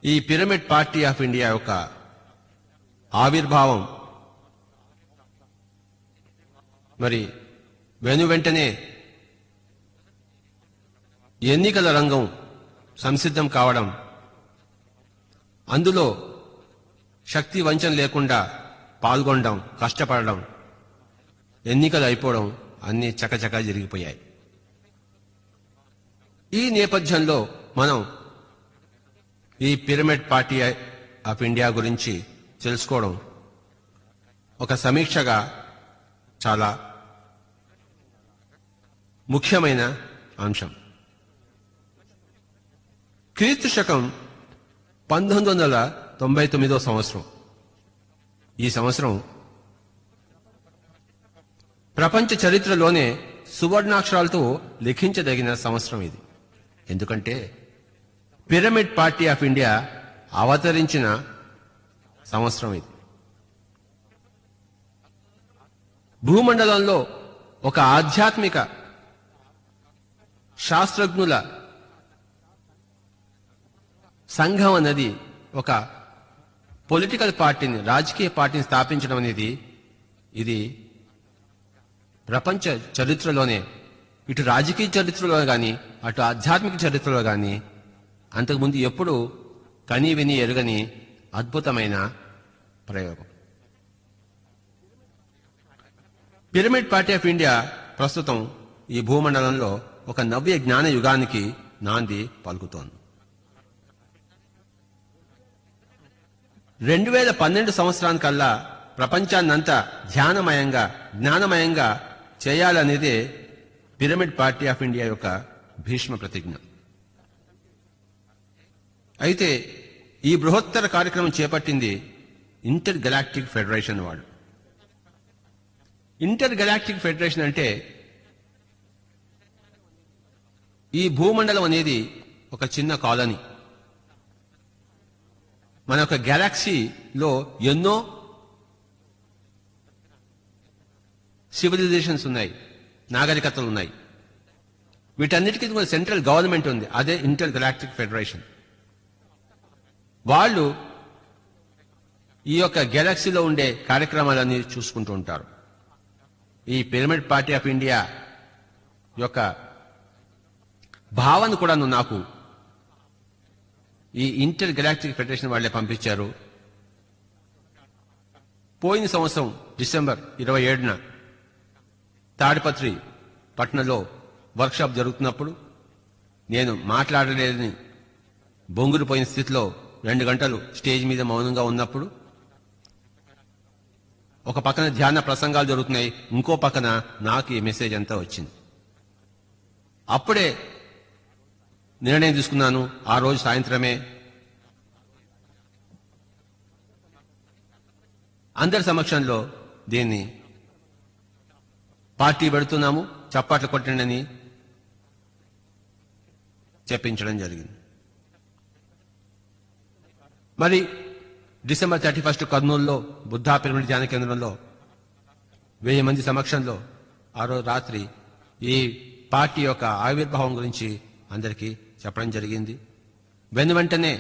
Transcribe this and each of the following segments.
ఈ pyramid party of India యొక్క ఆవిర్భావం మరి వెంటనే ఎన్నికల రంగం సంసిద్ధం కావడం, అందులో శక్తి వంచన లేకుండా పాల్గొనడం, కష్టపడడం, ఎన్నికలు అయిపోవడం అన్నీ చకచకా జరిగిపోయాయి. ఈ నేపథ్యంలో మనం ఈ పిరమిడ్ పార్టీ ఆఫ్ ఇండియా గురించి తెలుసుకోవడం ఒక సమీక్షగా చాలా ముఖ్యమైన అంశం. క్రీస్తు శకం 1999 సంవత్సరం. ఈ సంవత్సరం ప్రపంచ చరిత్రలోనే సువర్ణాక్షరాలతో లిఖించదగిన సంవత్సరం ఇది. ఎందుకంటే పిరమిడ్ పార్టీ ఆఫ్ ఇండియా అవతరించిన సంవత్సరం ఇది. భూమండలంలో ఒక ఆధ్యాత్మిక శాస్త్రజ్ఞుల సంఘం అన్నది, ఒక పొలిటికల్ పార్టీని, రాజకీయ పార్టీని స్థాపించడం అనేది ఇది ప్రపంచ చరిత్రలోనే, ఇటు రాజకీయ చరిత్రలో కానీ అటు ఆధ్యాత్మిక చరిత్రలో కానీ అంతకుముందు ఎప్పుడు కని విని ఎరుగని అద్భుతమైన ప్రయోగం. పిరమిడ్ పార్టీ ఆఫ్ ఇండియా ప్రస్తుతం ఈ భూమండలంలో ఒక నవ్య జ్ఞాన యుగానికి నాంది పలుకుతోంది. 2012 సంవత్సరానికల్లా ప్రపంచాన్నంతా ధ్యానమయంగా, జ్ఞానమయంగా చేయాలనేదే పిరమిడ్ పార్టీ ఆఫ్ ఇండియా యొక్క భీష్మ ప్రతిజ్ఞ. అయితే ఈ బృహత్తర కార్యక్రమం చేపట్టింది ఇంటర్ గెలాక్టిక్ ఫెడరేషన్ వాళ్ళు. ఇంటర్ గెలాక్టిక్ ఫెడరేషన్ అంటే ఈ భూమండలం అనేది ఒక చిన్న కాలనీ. మన యొక్క గెలాక్సీలో ఎన్నో సివిలైజేషన్స్ ఉన్నాయి, నాగరికతలు ఉన్నాయి. వీటన్నిటికీ సెంట్రల్ గవర్నమెంట్ ఉంది, అదే ఇంటర్ గెలాక్టిక్ ఫెడరేషన్. వాళ్ళు ఈ యొక్క గెలాక్సీలో ఉండే కార్యక్రమాలన్నీ చూసుకుంటూ ఉంటారు. ఈ పిరమిడ్ పార్టీ ఆఫ్ ఇండియా యొక్క భావన కూడా నాకు ఈ ఇంటర్ గెలాక్టిక్ ఫెడరేషన్ వాళ్లే పంపించారు. పోయిన సంవత్సరం డిసెంబర్ 27న తాడిపత్రి పట్టణంలో వర్క్షాప్ జరుగుతున్నప్పుడు నేను మాట్లాడలేదని బొంగురుపోయిన స్థితిలో 2 గంటలు స్టేజ్ మీద మౌనంగా ఉన్నప్పుడు, ఒక పక్కన ధ్యాన ప్రసంగాలు జరుగుతున్నాయి, ఇంకో పక్కన నాకు ఈ మెసేజ్ అంతా వచ్చింది. అప్పుడే నిర్ణయం తీసుకున్నాను. ఆ రోజు సాయంత్రమే అందరి సమక్షంలో దీన్ని పార్టీ పెడుతున్నాము, చప్పట్లు కొట్టండి అని చెప్పించడం జరిగింది. మరి డిసెంబర్ 31 కర్నూలులో బుద్ధా పిరమిడ్ ధ్యాన కేంద్రంలో 1000 మంది సమక్షంలో ఆ రోజు రాత్రి ఈ పార్టీ యొక్క ఆవిర్భావం గురించి అందరికీ చెప్పడం జరిగింది. వెంటనే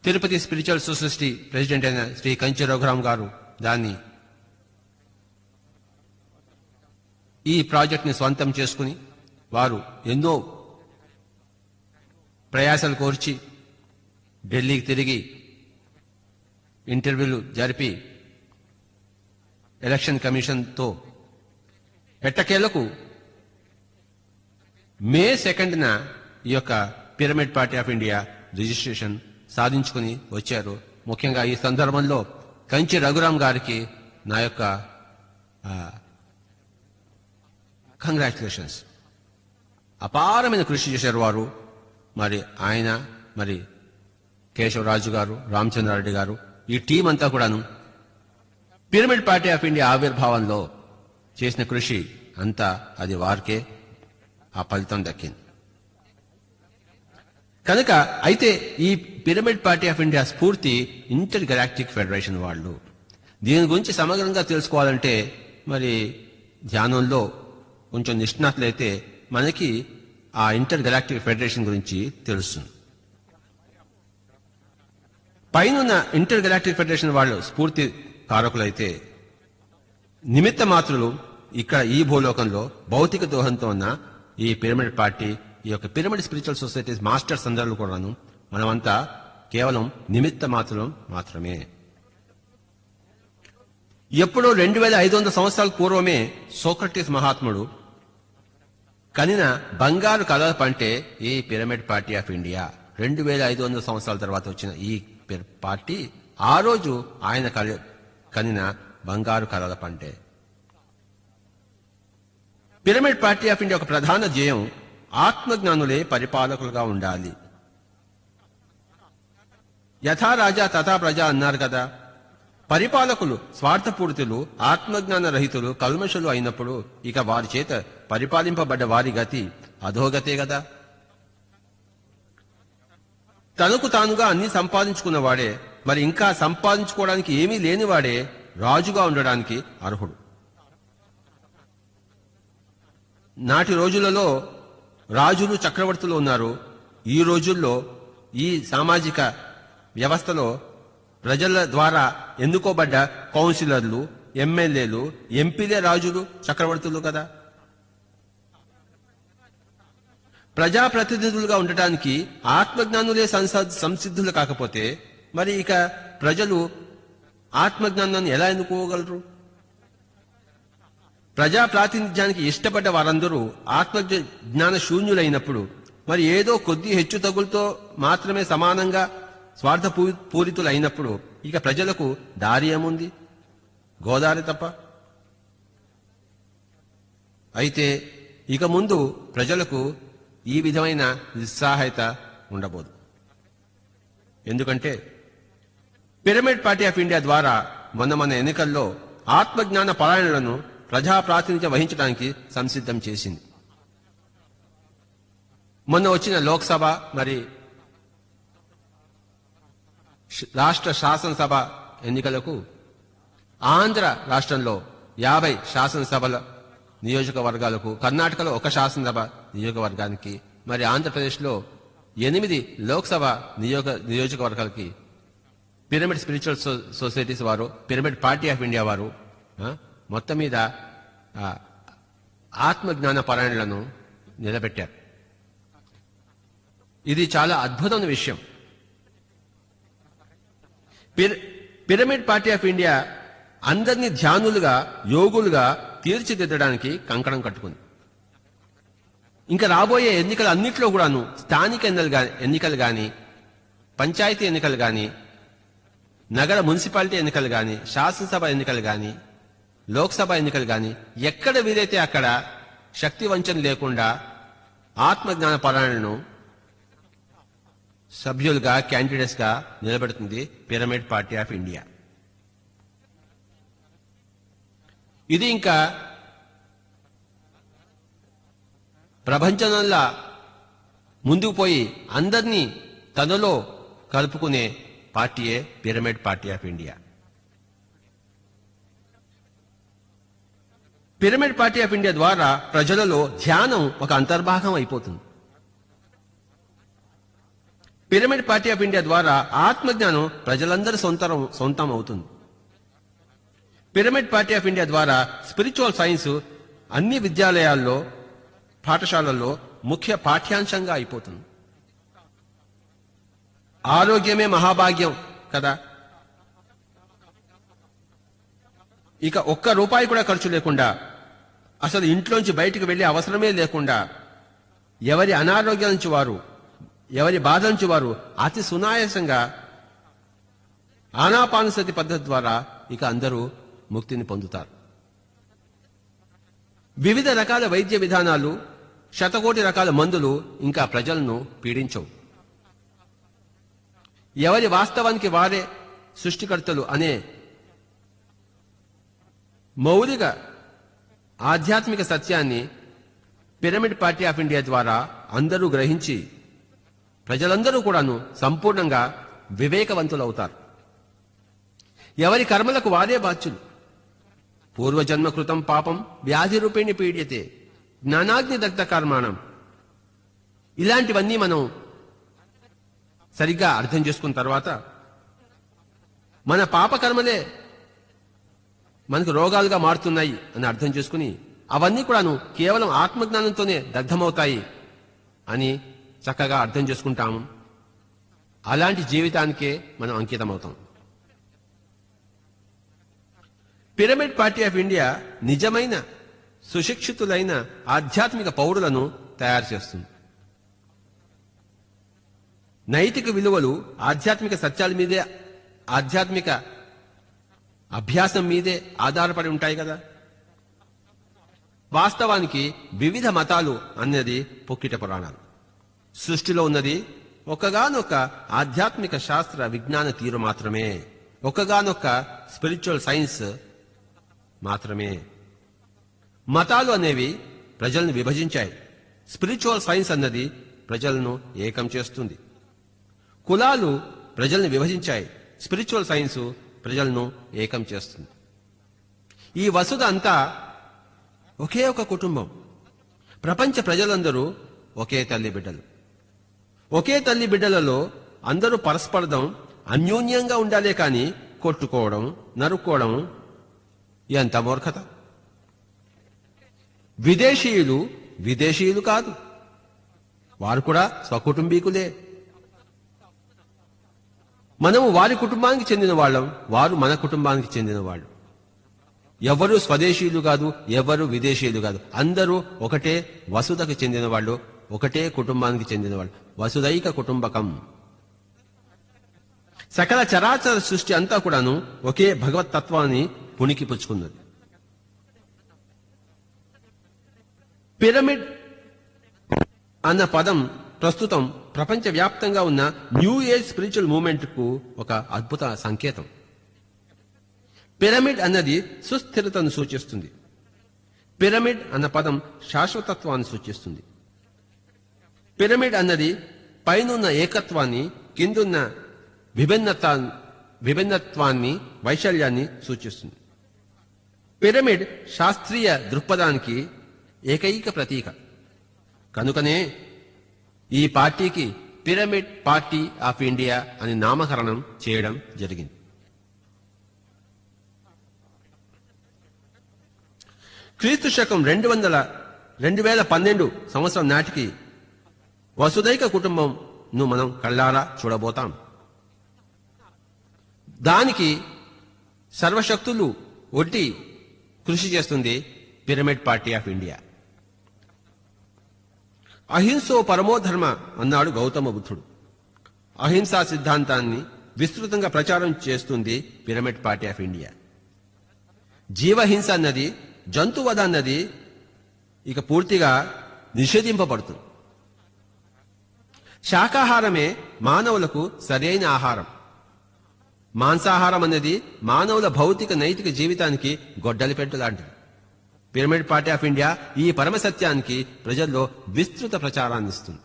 తిరుపతి స్పిరిచువల్ సొసైటీ ప్రెసిడెంట్ అయిన శ్రీ కంచి రఘురాం గారు దాన్ని, ఈ ప్రాజెక్ట్ని స్వంతం చేసుకుని వారు ఎన్నో ప్రయాసాలు కోర్చి ఢిల్లీకి తిరిగి ఇంటర్వ్యూలు జరిపి ఎలక్షన్ కమిషన్తో ఎట్టకేలకు మే 2న ఈ యొక్క pyramid party of India registration సాధించుకుని వచ్చారు. ముఖ్యంగా ఈ సందర్భంలో కంచి రఘురాం గారికి నా యొక్క కంగ్రాచులేషన్స్. అపారమైన కృషి చేశారు వారు. మరి ఆయన, మరి కేశవరాజు గారు, రామచంద్రారెడ్డి గారు, ఈ టీం అంతా కూడాను పిరమిడ్ పార్టీ ఆఫ్ ఇండియా ఆవిర్భావంలో చేసిన కృషి అంతా అది వారికే ఆ ఫలితం దక్కింది. కనుక అయితే ఈ పిరమిడ్ పార్టీ ఆఫ్ ఇండియా స్ఫూర్తి ఇంటర్ గెలాక్టిక్ ఫెడరేషన్ వాళ్ళు. దీని గురించి సమగ్రంగా తెలుసుకోవాలంటే మరి ధ్యానంలో కొంచెం నిష్ణాతులైతే మనకి ఆ ఇంటర్ గెలాక్టిక్ ఫెడరేషన్ గురించి తెలుస్తుంది. పైనున్న ఇంటర్ గెలాక్టిక్ ఫెడరేషన్ వాళ్ళు స్ఫూర్తి కారకులైతే నిమిత్త మాత్రులు ఇక్కడ ఈ భూలోకంలో భౌతిక దోహంతో ఉన్న ఈ పిరమిడ్ పార్టీ, ఈ యొక్క పిరమిడ్ స్పిరిచువల్ సొసైటీస్ మాస్టర్స్ అందరూ కూడాను మనమంతా కేవలం నిమిత్త మాత్రం మాత్రమే. ఎప్పుడో 2500 సంవత్సరాల పూర్వమే సోక్రటీస్ మహాత్ముడు కనిన బంగారు కలల పంటే ఈ పిరమిడ్ పార్టీ ఆఫ్ ఇండియా. 2500 సంవత్సరాల తర్వాత వచ్చిన ఈ పార్టీ ఆ రోజు ఆయన కనిన బంగారు కలల పంటే. పిరమిడ్ పార్టీ ఆఫ్ ఇండియా ఒక ప్రధాన ధ్యేయం ఆత్మజ్ఞానులే పరిపాలకులుగా ఉండాలి. యథా రాజా తథా ప్రజ అన్నారు కదా. పరిపాలకులు స్వార్థపూరితులు, ఆత్మజ్ఞాన రహితులు, కల్మషులు అయినప్పుడు ఇక వారి చేత పరిపాలింపబడ్డ వారి గతి అధోగతే కదా. తనకు తానుగా అన్ని సంపాదించుకున్నవాడే, మరి ఇంకా సంపాదించుకోవడానికి ఏమీ లేనివాడే రాజుగా ఉండడానికి అర్హుడు. నాటి రోజులలో రాజులు చక్రవర్తులు ఉన్నారు. ఈ రోజుల్లో ఈ సామాజిక వ్యవస్థలో ప్రజల ద్వారా ఎన్నుకోబడ్డ కౌన్సిలర్లు, ఎమ్మెల్యేలు, ఎంపీలే రాజులు, చక్రవర్తులు కదా. ప్రజాప్రతినిధులుగా ఉండటానికి ఆత్మజ్ఞానులే సంసిద్ధులు కాకపోతే మరి ఇక ప్రజలు ఆత్మజ్ఞానాన్ని ఎలా ఎన్నుకోగలరు? ప్రజా ప్రాతినిధ్యానికి ఇష్టపడ్డ వారందరూ ఆత్మజ్ఞాన శూన్యులైనప్పుడు మరి ఏదో కొద్ది హెచ్చు తగులతో మాత్రమే సమానంగా స్వార్థ పూరితులైనప్పుడు ఇక ప్రజలకు దారి ఏముంది? గోదారి తప్ప. అయితే ఇక ముందు ప్రజలకు ఈ విధమైన నిస్సహాయత ఉండబోదు. ఎందుకంటే పిరమిడ్ పార్టీ ఆఫ్ ఇండియా ద్వారా మన ఎన్నికల్లో ఆత్మజ్ఞాన పరాయణులను ప్రజా ప్రాతినిధ్యం వహించడానికి సంసిద్ధం చేసింది. మొన్న వచ్చిన లోక్సభ మరి రాష్ట్ర శాసనసభ ఎన్నికలకు ఆంధ్ర రాష్ట్రంలో 50 శాసనసభల నియోజకవర్గాలకు, కర్ణాటకలో 1 శాసనసభ నియోజకవర్గానికి, మరి ఆంధ్రప్రదేశ్లో 8 లోక్సభ నియోజకవర్గాలకి పిరమిడ్ స్పిరిచువల్ సొసైటీస్ వారు, పిరమిడ్ పార్టీ ఆఫ్ ఇండియా వారు మొత్తం మీద ఆత్మజ్ఞాన పరాయణులను నిలబెట్టారు. ఇది చాలా అద్భుతమైన విషయం. పిరమిడ్ పార్టీ ఆఫ్ ఇండియా అందరినీ ధ్యానులుగా, యోగులుగా తీర్చిదిద్దడానికి కంకణం కట్టుకుంది. ఇంకా రాబోయే ఎన్నికలు అన్నింటిలో కూడాను స్థానిక ఎన్నికలు గాని, పంచాయతీ ఎన్నికలు గాని, నగర మున్సిపాలిటీ ఎన్నికలు గాని, శాసనసభ ఎన్నికలు గాని, లోక్సభ ఎన్నికలు గాని ఎక్కడ వీలైతే అక్కడ శక్తి వంచన లేకుండా ఆత్మజ్ఞాన పరాయణను సభ్యులుగా, క్యాండిడేట్స్ గా నిలబెడుతుంది పిరమిడ్ పార్టీ ఆఫ్ ఇండియా. ఇది ఇంకా ప్రపంచంలా ముందుకు పోయి అందరినీ తనలో కలుపుకునే పార్టీయే pyramid party of India. Pyramid party of India ద్వారా ప్రజలలో ధ్యానం ఒక అంతర్భాగం అయిపోతుంది. పిరమిడ్ పార్టీ ఆఫ్ ఇండియా ద్వారా ఆత్మజ్ఞానం ప్రజలందరి సొంతం అవుతుంది. పిరమిడ్ పార్టీ ఆఫ్ ఇండియా ద్వారా స్పిరిచువల్ సైన్స్ అన్ని విద్యాలయాల్లో, పాఠశాలల్లో ముఖ్య పాఠ్యాంశంగా అయిపోతుంది. ఆరోగ్యమే మహాభాగ్యం కదా. ఇక ₹1 కూడా ఖర్చు లేకుండా, అసలు ఇంట్లోంచి బయటకు వెళ్లే అవసరమే లేకుండా, ఎవరి అనారోగ్యం నుంచి వారు, ఎవరి బాధ నుంచి వారు అతి సునాయాసంగా ఆనాపానసతి పద్ధతి ద్వారా ఇక అందరూ ముక్తిని పొందుతారు. వివిధ రకాల వైద్య విధానాలు, శతకోటి రకాల మందులు ఇంకా ప్రజలను పీడించవు. ఎవరి వాస్తవానికి వారే సృష్టికర్తలు అనే మౌలిక ఆధ్యాత్మిక సత్యాన్ని పిరమిడ్ పార్టీ ఆఫ్ ఇండియా ద్వారా అందరూ గ్రహించి ప్రజలందరూ కూడాను సంపూర్ణంగా వివేకవంతులవుతారు. ఎవరి కర్మలకు వారే బాధ్యులు. పూర్వజన్మ కృతం పాపం వ్యాధి రూపేణి పీడ్యతే జ్ఞానాగ్ని దగ్ధ కర్మాణం. ఇలాంటివన్నీ మనం సరిగ్గా అర్థం చేసుకున్న తర్వాత మన పాపకర్మలే మనకు రోగాలుగా మారుతున్నాయి అని అర్థం చేసుకుని అవన్నీ కూడాను కేవలం ఆత్మజ్ఞానంతోనే దగ్ధమవుతాయి అని చక్కగా అర్థం చేసుకుంటాము. అలాంటి జీవితానికే మనం అంకితమవుతాం. పిరమిడ్ పార్టీ ఆఫ్ ఇండియా నిజమైన సుశిక్షితులైన ఆధ్యాత్మిక పౌరులను తయారు చేస్తుంది. నైతిక విలువలు ఆధ్యాత్మిక సత్యాల మీదే, ఆధ్యాత్మిక అభ్యాసం మీదే ఆధారపడి ఉంటాయి కదా. వాస్తవానికి వివిధ మతాలు అన్నది పొక్కిట పురాణాలు. సృష్టిలో ఉన్నది ఒకగానొక ఆధ్యాత్మిక శాస్త్ర విజ్ఞాన తీరు మాత్రమే, ఒకగానొక స్పిరిచువల్ సైన్స్ మాత్రమే. మతాలు అనేవి ప్రజలను విభజించాయి. స్పిరిచువల్ సైన్స్ అన్నది ప్రజలను ఏకం చేస్తుంది. కులాలు ప్రజలను విభజించాయి. స్పిరిచువల్ సైన్స్ ప్రజలను ఏకం చేస్తుంది. ఈ వసుధ అంతా ఒకే ఒక కుటుంబం. ప్రపంచ ప్రజలందరూ ఒకే తల్లి బిడ్డలు. ఒకే తల్లి బిడ్డలలో అందరూ పరస్పరం అన్యోన్యంగా ఉండాలే కాని కొట్టుకోవడం, నరుక్కోవడం ఎంత మూర్ఖత. విదేశీయులు విదేశీయులు కాదు, వారు కూడా స్వకుటుంబీకులే. మనము వారి కుటుంబానికి చెందిన వాళ్ళం, వారు మన కుటుంబానికి చెందిన వాళ్ళు. ఎవరు స్వదేశీయులు కాదు, ఎవరు విదేశీయులు కాదు, అందరూ ఒకటే వసుధకు చెందిన వాళ్ళు, ఒకటే కుటుంబానికి చెందిన వాళ్ళు. వసుధైక కుటుంబకం. సకల చరాచర సృష్టి అంతా కూడాను ఒకే భగవత్ తత్వాన్ని పుణికి పుచ్చుకున్నది. పిరమిడ్ అన్న పదం ప్రస్తుతం ప్రపంచవ్యాప్తంగా ఉన్న న్యూ ఏజ్ స్పిరిచువల్ మూవ్మెంట్ కు ఒక అద్భుత సంకేతం. పిరమిడ్ అన్నది సుస్థిరతను సూచిస్తుంది. పిరమిడ్ అన్న పదం శాశ్వతత్వాన్ని సూచిస్తుంది. పిరమిడ్ అన్నది పైనున్న ఏకత్వాన్ని, కిందున్న విభిన్నత్వాన్ని, వైశాల్యాన్ని సూచిస్తుంది. పిరమిడ్ శాస్త్రీయ దృక్పథానికి ఏకైక ప్రతీక. కనుకనే ఈ పార్టీకి పిరమిడ్ పార్టీ ఆఫ్ ఇండియా అని నామకరణం చేయడం జరిగింది. క్రీస్తు శకం 2012 సంవత్సరం నాటికి వసుధైక కుటుంబంను మనం కళ్ళారా చూడబోతాం. దానికి సర్వశక్తులు ఒడ్డి కృషి చేస్తుంది పిరమిడ్ పార్టీ ఆఫ్ ఇండియా. అహింసో పరమోధర్మ అన్నాడు గౌతమ బుద్ధుడు. అహింసా సిద్ధాంతాన్ని విస్తృతంగా ప్రచారం చేస్తుంది పిరమిడ్ పార్టీ ఆఫ్ ఇండియా. జీవహింస అన్నది, జంతువధ అన్నది ఇక పూర్తిగా నిషేధింపబడుతుంది. శాకాహారమే మానవులకు సరైన ఆహారం. మాంసాహారం అన్నది మానవుల భౌతిక నైతిక జీవితానికి గొడ్డలిపెట్టు లాంటిది. పిరమిడ్ పార్టీ ఆఫ్ ఇండియా ఈ పరమ సత్యానికి ప్రజల్లో విస్తృత ప్రచారాన్ని ఇస్తుంది.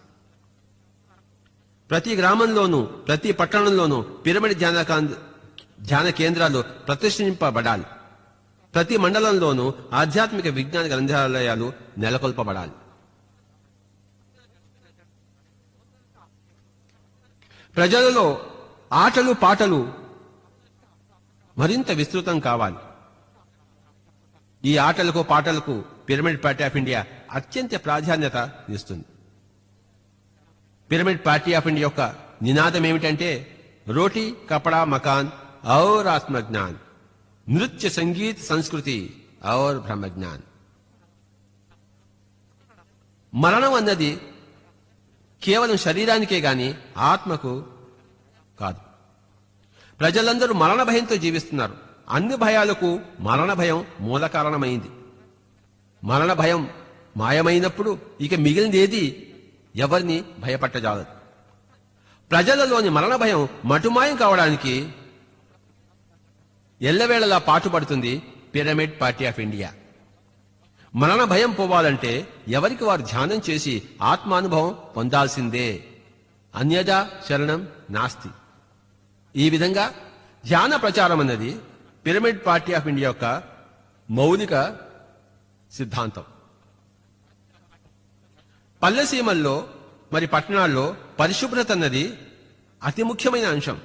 ప్రతి గ్రామంలోనూ, ప్రతి పట్టణంలోనూ పిరమిడ్ ధ్యాన కేంద్రాలు ప్రతిష్ఠింపబడాలి. ప్రతి మండలంలోనూ ఆధ్యాత్మిక విజ్ఞాన గ్రంథాలయాలు నెలకొల్పబడాలి. ప్రజలలో ఆటలు పాటలు మరింత విస్తృతం కావాలి. ఈ ఆటలకు పాటలకు పిరమిడ్ పార్టీ ఆఫ్ ఇండియా అత్యంత ప్రాధాన్యత ఇస్తుంది. పిరమిడ్ పార్టీ ఆఫ్ ఇండియా యొక్క నినాదం ఏమిటంటే రోటీ కపడా మకాన్ ఔర్ ఆత్మజ్ఞాన్, నృత్య సంగీత్ సంస్కృతి ఔర్ బ్రహ్మజ్ఞాన్. మరణం అన్నది కేవలం శరీరానికే గాని ఆత్మకు కాదు. ప్రజలందరూ మరణ భయంతో జీవిస్తున్నారు. అన్ని భయాలకు మరణ భయం మూల కారణమైంది. మరణ భయం మాయమైనప్పుడు ఇక మిగిలిందేది ఎవరిని భయపట్టజాలదు. ప్రజలలోని మరణ భయం మటుమాయం కావడానికి ఎల్లవేళలా పాటుపడుతుంది పిరమిడ్ పార్టీ ఆఫ్ ఇండియా. మరణ భయం పోవాలంటే ఎవరికి వారు ధ్యానం చేసి ఆత్మానుభవం పొందాల్సిందే. అన్యదా శరణం నాస్తి. ఈ విధంగా ధ్యాన ప్రచారం అన్నది పిరమిడ్ పార్టీ ఆఫ్ ఇండియా యొక్క మౌలిక సిద్ధాంతం. పల్లెసీమల్లో మరి పట్టణాల్లో పరిశుభ్రత అన్నది అతి ముఖ్యమైన అంశం.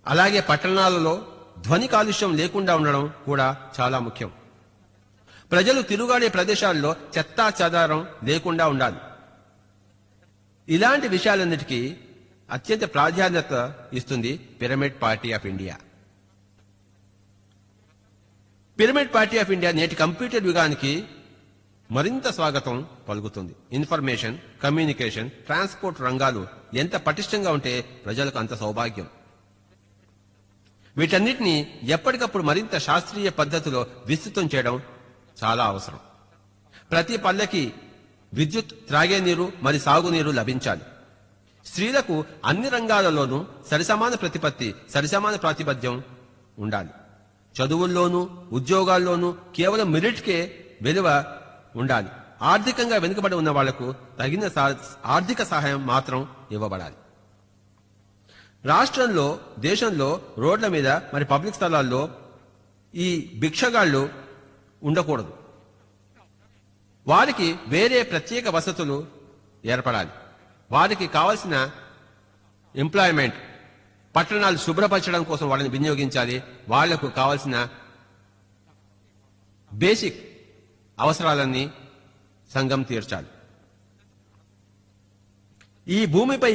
అలాగే పట్టణాలలో ధ్వని కాలుష్యం లేకుండా ఉండడం కూడా చాలా ముఖ్యం. ప్రజలు తిరుగాడే ప్రదేశాల్లో చెత్తా చెదారం లేకుండా ఉండాలి. ఇలాంటి విషయాలన్నిటికీ అత్యంత ప్రాధాన్యత ఇస్తుంది pyramid party of India. Pyramid party of India నేటి కంప్యూటర్ యుగానికి మరింత స్వాగతం పలుకుతుంది. ఇన్ఫర్మేషన్, కమ్యూనికేషన్, ట్రాన్స్పోర్ట్ రంగాలు ఎంత పటిష్టంగా ఉంటే ప్రజలకు అంత సౌభాగ్యం. వీటన్నిటినీ ఎప్పటికప్పుడు మరింత శాస్త్రీయ పద్ధతిలో విస్తృతం చేయడం చాలా అవసరం. ప్రతి పల్లెకి విద్యుత్, త్రాగే నీరు మరి సాగునీరు లభించాలి. స్త్రీలకు అన్ని రంగాలలోనూ సరిసమాన ప్రతిపత్తి, సరిసమాన ప్రాతిపద్యం ఉండాలి. చదువుల్లోనూ ఉద్యోగాల్లోనూ కేవలం మెరిట్కే విలువ ఉండాలి. ఆర్థికంగా వెనుకబడి ఉన్న వాళ్లకు తగిన ఆర్థిక సహాయం మాత్రం ఇవ్వబడాలి. రాష్ట్రంలో, దేశంలో రోడ్ల మీద మరి పబ్లిక్ స్థలాల్లో ఈ భిక్షగాళ్లు ఉండకూడదు. వారికి వేరే ప్రత్యేక వసతులు ఏర్పడాలి. వారికి కావలసిన ఎంప్లాయ్మెంట్, పట్టణాలు శుభ్రపరచడం కోసం వాళ్ళని వినియోగించాలి. వాళ్లకు కావలసిన బేసిక్ అవసరాలన్నీ సంఘం తీర్చాలి. ఈ భూమిపై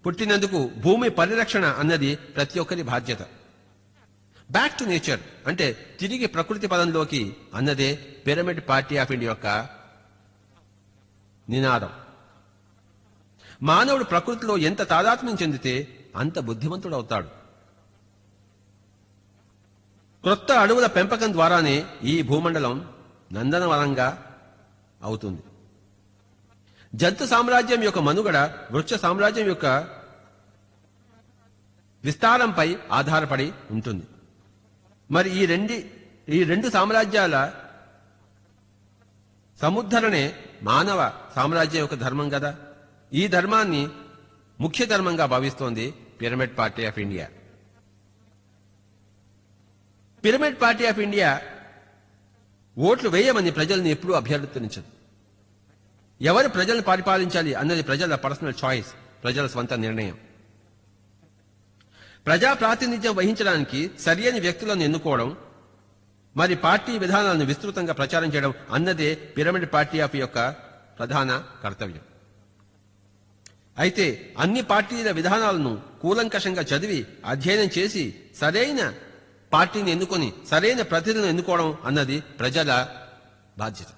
పుట్టినందుకు భూమి పరిరక్షణ అన్నది ప్రతి ఒక్కరి బాధ్యత. బ్యాక్ టు నేచర్ అంటే తిరిగి ప్రకృతి పదంలోకి అన్నదే పిరమిడ్ పార్టీ ఆఫ్ ఇండియా యొక్క నినాదం. మానవుడు ప్రకృతిలో ఎంత తాదాత్మ్యం చెందితే అంత బుద్ధిమంతుడవుతాడు. క్రొత్త అడవుల పెంపకం ద్వారానే ఈ భూమండలం నందనవనంగా అవుతుంది. జంతు సామ్రాజ్యం యొక్క మనుగడ వృక్ష సామ్రాజ్యం యొక్క విస్తారంపై ఆధారపడి ఉంటుంది. మరి ఈ రెండు సామ్రాజ్యాల సముద్ధరణే మానవ సామ్రాజ్యం యొక్క ధర్మం కదా. ఈ ధర్మాన్ని ముఖ్య ధర్మంగా భావిస్తోంది pyramid party of India. Pyramid party of India ఓట్లు వేయమని ప్రజల్ని ఎప్పుడూ అభ్యర్థించదు. ఎవరు ప్రజలను పరిపాలించాలి అన్నది ప్రజల పర్సనల్ చాయిస్, ప్రజల స్వంత నిర్ణయం. ప్రజా ప్రాతినిధ్యం వహించడానికి సరియైన వ్యక్తులను ఎన్నుకోవడం, మరి పార్టీ విధానాలను విస్తృతంగా ప్రచారం చేయడం అన్నదే పిరమిడ్ పార్టీ ఆఫ్ యొక్క ప్రధాన కర్తవ్యం. అయితే అన్ని పార్టీల విధానాలను కూలంకషంగా చదివి అధ్యయనం చేసి సరైన పార్టీని ఎన్నుకొని సరైన ప్రతినిధులను ఎన్నుకోవడం అన్నది ప్రజల బాధ్యత.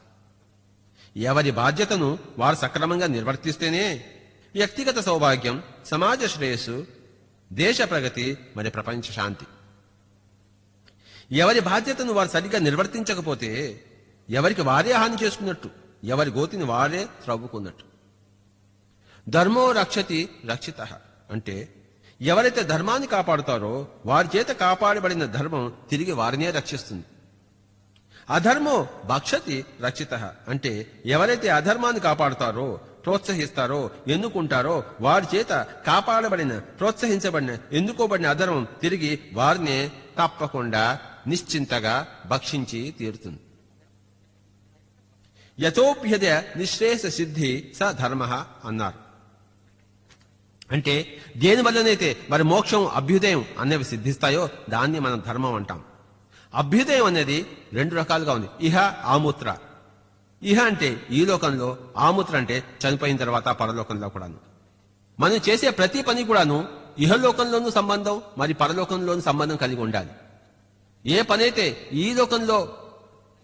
ఎవరి బాధ్యతను వారు సక్రమంగా నిర్వర్తిస్తేనే వ్యక్తిగత సౌభాగ్యం, సమాజ శ్రేయస్సు, దేశ ప్రగతి, మరి ప్రపంచ శాంతి. ఎవరి బాధ్యతను వారు సరిగ్గా నిర్వర్తించకపోతే ఎవరికి వారే హాని చేసుకున్నట్టు, ఎవరి గోతిని వారే త్రవ్వుకున్నట్టు. ధర్మో రక్షతి రక్షితః అంటే ఎవరైతే ధర్మాన్ని కాపాడుతారో వారి చేత కాపాడబడిన ధర్మం తిరిగి వారినే రక్షిస్తుంది. అధర్మో భక్షతి రక్షితః అంటే ఎవరైతే అధర్మాన్ని కాపాడుతారో, ప్రోత్సహిస్తారో, ఎన్నుకుంటారో వారి చేత కాపాడబడిన, ప్రోత్సహించబడిన, ఎన్నుకోబడిన అధర్మం తిరిగి వారినే తప్పకుండా నిశ్చింతగా భక్షించి తీరుతుంది. యథోప్యద నిశ్రేయస సిద్ధి స ధర్మ అన్నారు. అంటే దేని వల్లనైతే మరి మోక్షం, అభ్యుదయం అనేవి సిద్ధిస్తాయో దాన్ని మనం ధర్మం అంటాం. అభ్యుదయం అనేది రెండు రకాలుగా ఉంది. ఇహ, ఆముత్ర. ఇహ అంటే ఈ లోకంలో, ఆముత్ర అంటే చనిపోయిన తర్వాత పరలోకంలో కూడాను. మనం చేసే ప్రతి పని కూడాను ఇహలోకంలోనూ సంబంధం, మరి పరలోకంలోనూ సంబంధం కలిగి ఉండాలి. ఏ పనైతే ఈ లోకంలో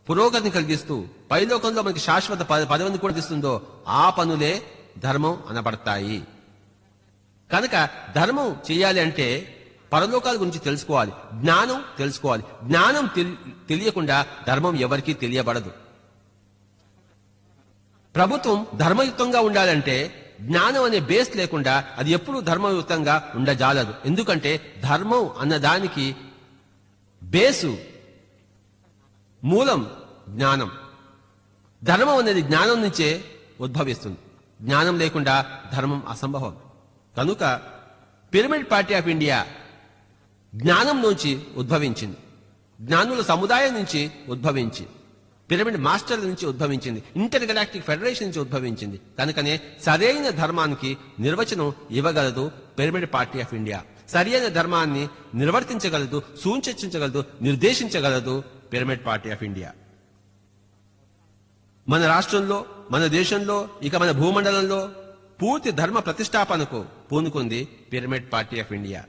పురోగతిని కలిగిస్తూ పైలోకంలో మనకి శాశ్వత పదవిని కూడా ఇస్తుందో ఆ పనులే ధర్మం అనబడతాయి. కనుక ధర్మం చేయాలి అంటే పరలోకాల గురించి తెలుసుకోవాలి, జ్ఞానం తెలుసుకోవాలి. జ్ఞానం తెలియకుండా ధర్మం ఎవరికీ తెలియబడదు. ప్రభుత్వం ధర్మయుక్తంగా ఉండాలంటే జ్ఞానం అనే బేస్ లేకుండా అది ఎప్పుడూ ధర్మయుక్తంగా ఉండజాలదు. ఎందుకంటే ధర్మం అన్నదానికి బేసు, మూలం జ్ఞానం. ధర్మం అనేది జ్ఞానం నుంచే ఉద్భవిస్తుంది. జ్ఞానం లేకుండా ధర్మం అసంభవం. కనుక పిరమిడ్ పార్టీ ఆఫ్ ఇండియా జ్ఞానం నుంచి ఉద్భవించింది, జ్ఞానుల సముదాయం నుంచి ఉద్భవించి, పిరమిడ్ మాస్టర్ల నుంచి ఉద్భవించింది, ఇంటర్ గెలాక్టిక్ ఫెడరేషన్ నుంచి ఉద్భవించింది. కనుకనే సరైన ధర్మానికి నిర్వచనం ఇవ్వగలదు పిరమిడ్ పార్టీ ఆఫ్ ఇండియా. సరియైన ధర్మాన్ని నిర్వర్తించగలదు, సూచించగలదు, నిర్దేశించగలదు పిరమిడ్ పార్టీ ఆఫ్ ఇండియా. మన రాష్ట్రంలో, మన దేశంలో, ఇక మన భూమండలంలో పూర్తి ధర్మ ప్రతిష్టాపనకు పూనుకుంది పిరమిడ్ పార్టీ ఆఫ్ ఇండియా.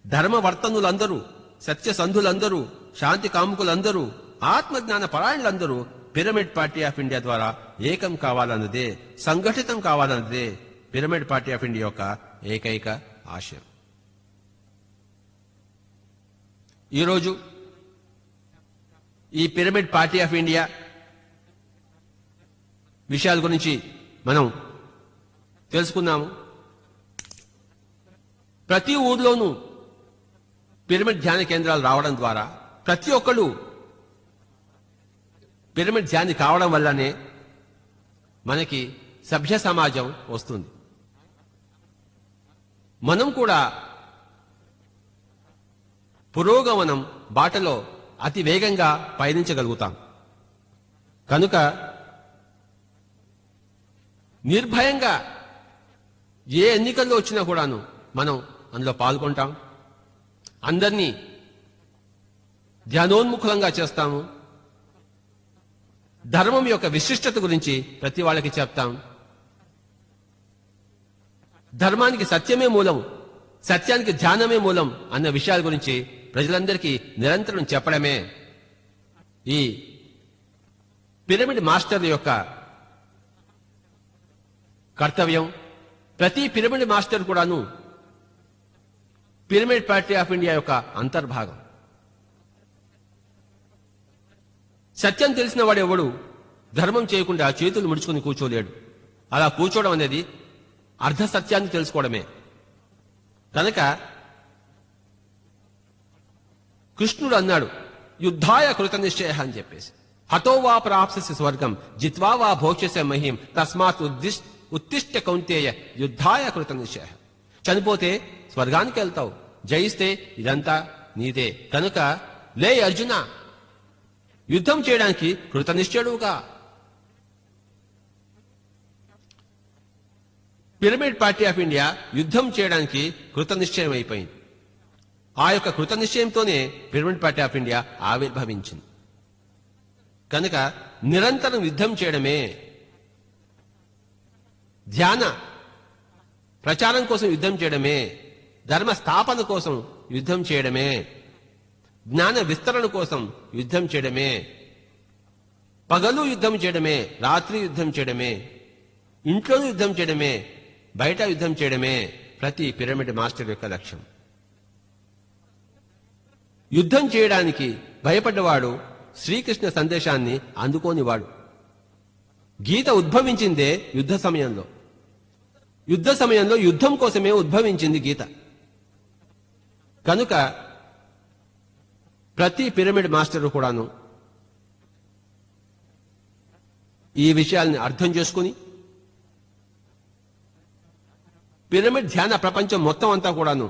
ధర్మవర్తనులందరూ, సత్యసంధులందరూ, శాంతి కాముకులందరూ, ఆత్మజ్ఞాన పరాయణులందరూ పిరమిడ్ పార్టీ ఆఫ్ ఇండియా ద్వారా ఏకం కావాలన్నదే, సంఘటితం కావాలన్నదే పిరమిడ్ పార్టీ ఆఫ్ ఇండియా యొక్క ఏకైక ఆశయం. ఈరోజు ఈ పిరమిడ్ పార్టీ ఆఫ్ ఇండియా విషయాల గురించి మనం తెలుసుకున్నాము. ప్రతి ఊర్లోనూ పిరమిడ్ ధ్యాన కేంద్రాలు రావడం ద్వారా ప్రతి ఒక్కళ్ళు పిరమిడ్ ధ్యాని కావడం వల్లనే మనకి సభ్య సమాజం వస్తుంది. మనం కూడా పురోగమనం బాటలో అతి వేగంగా పయనించగలుగుతాం. కనుక నిర్భయంగా ఏ ఎన్నికల్లో వచ్చినా కూడాను మనం అందులో పాల్గొంటాం. అందరినీ ధ్యానోన్ముఖంగా చేస్తాము. ధర్మం యొక్క విశిష్టత గురించి ప్రతి వాళ్ళకి చెప్తాం. ధర్మానికి సత్యమే మూలం, సత్యానికి ధ్యానమే మూలం అన్న విషయాల గురించి ప్రజలందరికీ నిరంతరం చెప్పడమే ఈ పిరమిడ్ మాస్టర్ యొక్క కర్తవ్యం. ప్రతి పిరమిడ్ మాస్టర్ కూడాను పిరమిడ్ పార్టీ ఆఫ్ ఇండియా యొక్క అంతర్భాగం. సత్యం తెలిసిన వాడెవడు ధర్మం చేయకుండా చేతులు ముడుచుకుని కూర్చోలేడు. అలా కూర్చోవడం అనేది అర్ధ సత్యాన్ని తెలుసుకోవడమే. కనుక కృష్ణుడు అన్నాడు, యుద్ధాయ కృత నిశ్చయ అని చెప్పేసి, హతో వా ప్రాప్స్యసి స్వర్గం జిత్వా వా భోక్ష్యసే మహీం తస్మాత్ ఉత్తిష్ట కౌంతేయ యుద్ధాయ కృత నిశ్చయ. చనిపోతే స్వర్గానికి వెళ్తావు, జయిస్తే ఇదంతా నీదే. కనుక లే అర్జున, యుద్ధం చేయడానికి కృత నిశ్చయుడుగా. పిరమిడ్ పార్టీ ఆఫ్ ఇండియా యుద్ధం చేయడానికి కృత నిశ్చయం అయిపోయింది. ఆ యొక్క కృత నిశ్చయంతోనే పిరమిడ్ పార్టీ ఆఫ్ ఇండియా ఆవిర్భవించింది. కనుక నిరంతరం యుద్ధం చేయడమే, ధ్యాన ప్రచారం కోసం యుద్ధం చేయడమే, ధర్మ స్థాపన కోసం యుద్ధం చేయడమే, జ్ఞాన విస్తరణ కోసం యుద్ధం చేయడమే, పగలు యుద్ధం చేయడమే, రాత్రి యుద్ధం చేయడమే, ఇంట్లోనూ యుద్ధం చేయడమే, బయట యుద్ధం చేయడమే ప్రతి పిరమిడ్ మాస్టర్ యొక్క లక్ష్యం. యుద్ధం చేయడానికి భయపడ్డవాడు శ్రీకృష్ణ సందేశాన్ని అందుకోనివాడు. గీత ఉద్భవించిందే యుద్ధ సమయంలో. యుద్ధ సమయంలో యుద్ధం కోసమే ఉద్భవించింది గీత. కనుక ప్రతి పిరమిడ్ మాస్టరు కూడాను ఈ విషయాల్ని అర్థం చేసుకుని పిరమిడ్ ధ్యాన ప్రపంచం మొత్తం అంతా కూడాను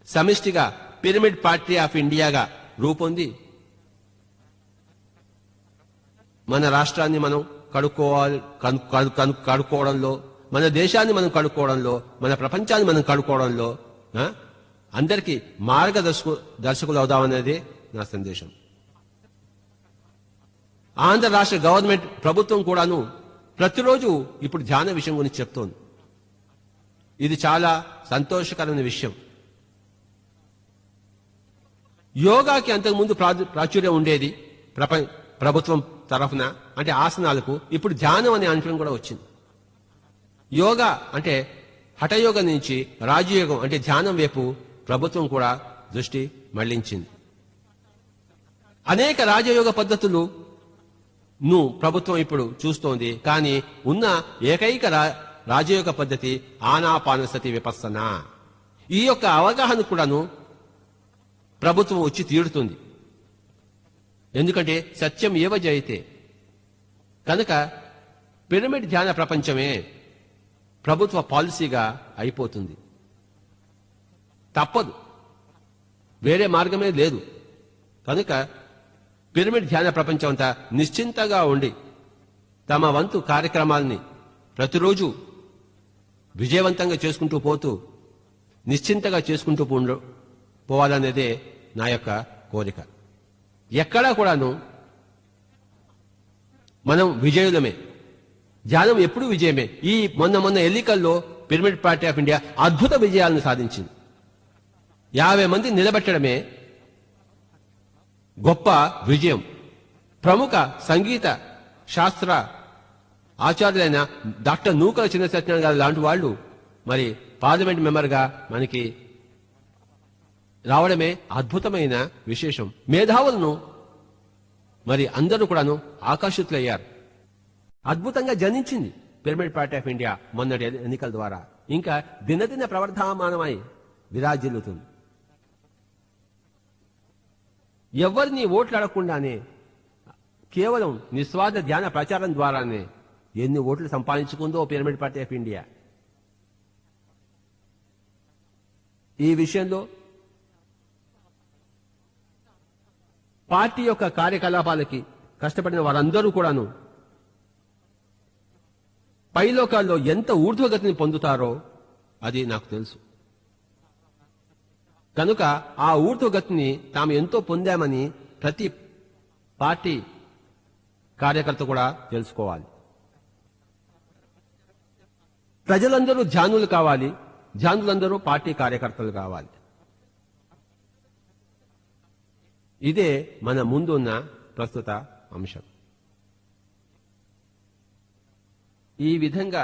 సమిష్టిగా పిరమిడ్ పార్టీ ఆఫ్ ఇండియాగా రూపొంది మన రాష్ట్రాన్ని మనం కడుక్కోవడంలో, మన దేశాన్ని మనం కడుక్కోవడంలో, మన ప్రపంచాన్ని మనం కడుక్కోవడంలో అందరికీ మార్గదర్శకులు అవుదామనేదే నా సందేశం. ఆంధ్ర రాష్ట్ర గవర్నమెంట్ ప్రభుత్వం కూడాను ప్రతిరోజు ఇప్పుడు ధ్యాన విషయం గురించి చెప్తోంది. ఇది చాలా సంతోషకరమైన విషయం. యోగాకి అంతకుముందు ప్రాచుర్యం ఉండేది ప్రభుత్వం తరఫున, అంటే ఆసనాలకు. ఇప్పుడు ధ్యానం అనే అంశం కూడా వచ్చింది. యోగా అంటే హఠయోగం నుంచి రాజయోగం అంటే ధ్యానం వైపు ప్రభుత్వం కూడా దృష్టి మళ్లించింది. అనేక రాజయోగ పద్ధతులను ప్రభుత్వం ఇప్పుడు చూస్తోంది. కానీ ఉన్న ఏకైక రాజయోగ పద్ధతి ఆనాపానసతి విపස්සన. ఈ యొక్క అవగాహన కూడాను ప్రభుత్వం వచ్చి తీరుతుంది. ఎందుకంటే సత్యం ఏవ జయతే. కనుక పిరమిడ్ ధ్యాన ప్రపంచమే ప్రభుత్వ పాలసీగా అయిపోతుంది. తప్పదు, వేరే మార్గమే లేదు. కనుక పిరమిడ్ ధ్యాన ప్రపంచం అంతా నిశ్చింతగా ఉండి తమ వంతు కార్యక్రమాల్ని ప్రతిరోజు విజయవంతంగా చేసుకుంటూ పోతూ నిశ్చింతగా చేసుకుంటూ పోవాలనేదే నా యొక్క కోరిక. ఎక్కడా కూడాను మనం విజయులమే, ధ్యానం ఎప్పుడూ విజయమే. ఈ మొన్న ఎన్నికల్లో పిరమిడ్ పార్టీ ఆఫ్ ఇండియా అద్భుత విజయాలను సాధించింది. 50 మంది నిలబెట్టడమే గొప్ప విజయం. ప్రముఖ సంగీత శాస్త్ర ఆచార్యులైన డాక్టర్ నూకల చిన్న సత్యనారాయణ గారు లాంటి వాళ్ళు మరి పార్లమెంట్ మెంబర్గా మనకి రావడమే అద్భుతమైన విశేషం. మేధావులను మరి అందరూ కూడాను ఆకర్షితులయ్యారు. అద్భుతంగా జనించింది పిరమిడ్ పార్టీ ఆఫ్ ఇండియా మొన్నటి ఎన్నికల ద్వారా. ఇంకా దినదిన ప్రవర్ధమానమై విరాజిల్లుతుంది. ఎవరిని ఓట్లాడకుండానే కేవలం నిస్వార్థ ధ్యాన ప్రచారం ద్వారానే ఎన్ని ఓట్లు సంపాదించుకుందో పిరమిడ్ పార్టీ ఆఫ్ ఇండియా. ఈ విషయంలో పార్టీ యొక్క కార్యకలాపాలకి కష్టపడిన వారందరూ కూడాను పైలోకాల్లో ఎంత ఊర్ధ్వగతిని పొందుతారో అది నాకు తెలుసు. కనుక ఆ ఊర్ధ్వగతిని తాము ఎంతో పొందామని ప్రతి పార్టీ కార్యకర్త కూడా తెలుసుకోవాలి. ప్రజలందరూ ధ్యానులు కావాలి, ధ్యానులందరూ పార్టీ కార్యకర్తలు కావాలి. ఇదే మన ముందున్న ప్రస్తుత అంశం. ఈ విధంగా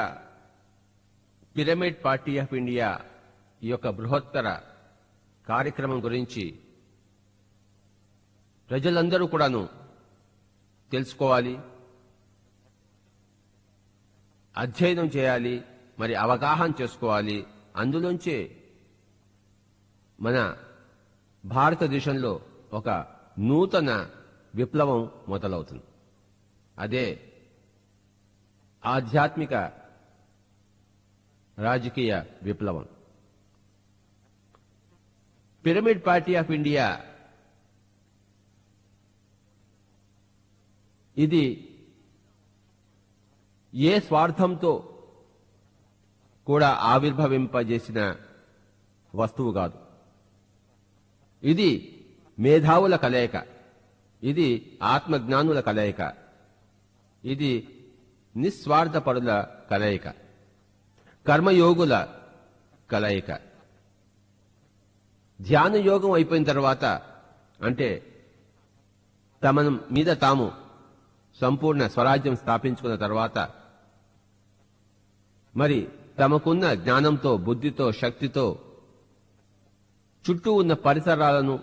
పిరమిడ్ పార్టీ ఆఫ్ ఇండియా ఈ యొక్క బృహత్తర కార్యక్రమం గురించి ప్రజలందరూ కూడాను తెలుసుకోవాలి, అధ్యయనం చేయాలి, మరి అవగాహన చేసుకోవాలి. అందులోంచే మన భారతదేశంలో ఒక నూతన విప్లవం మొదలవుతుంది. అదే ఆధ్యాత్మిక రాజకీయ విప్లవం. పిరమిడ్ పార్టీ ఆఫ్ ఇండియా ఇది ఏ స్వార్థంతో కూడా ఆవిర్భవింపజేసిన వస్తువు కాదు. ఇది మేధావుల కలయిక, ఇది ఆత్మజ్ఞానుల కలయిక, ఇది నిస్వార్థపరుల కలయిక, కర్మయోగుల కలయిక. ధ్యాన యోగం అయిపోయిన తర్వాత, అంటే తమ మీద తాము సంపూర్ణ స్వరాజ్యం స్థాపించుకున్న తర్వాత, మరి తమకున్న జ్ఞానంతో, బుద్ధితో, శక్తితో చుట్టూ ఉన్న పరిసరాలను,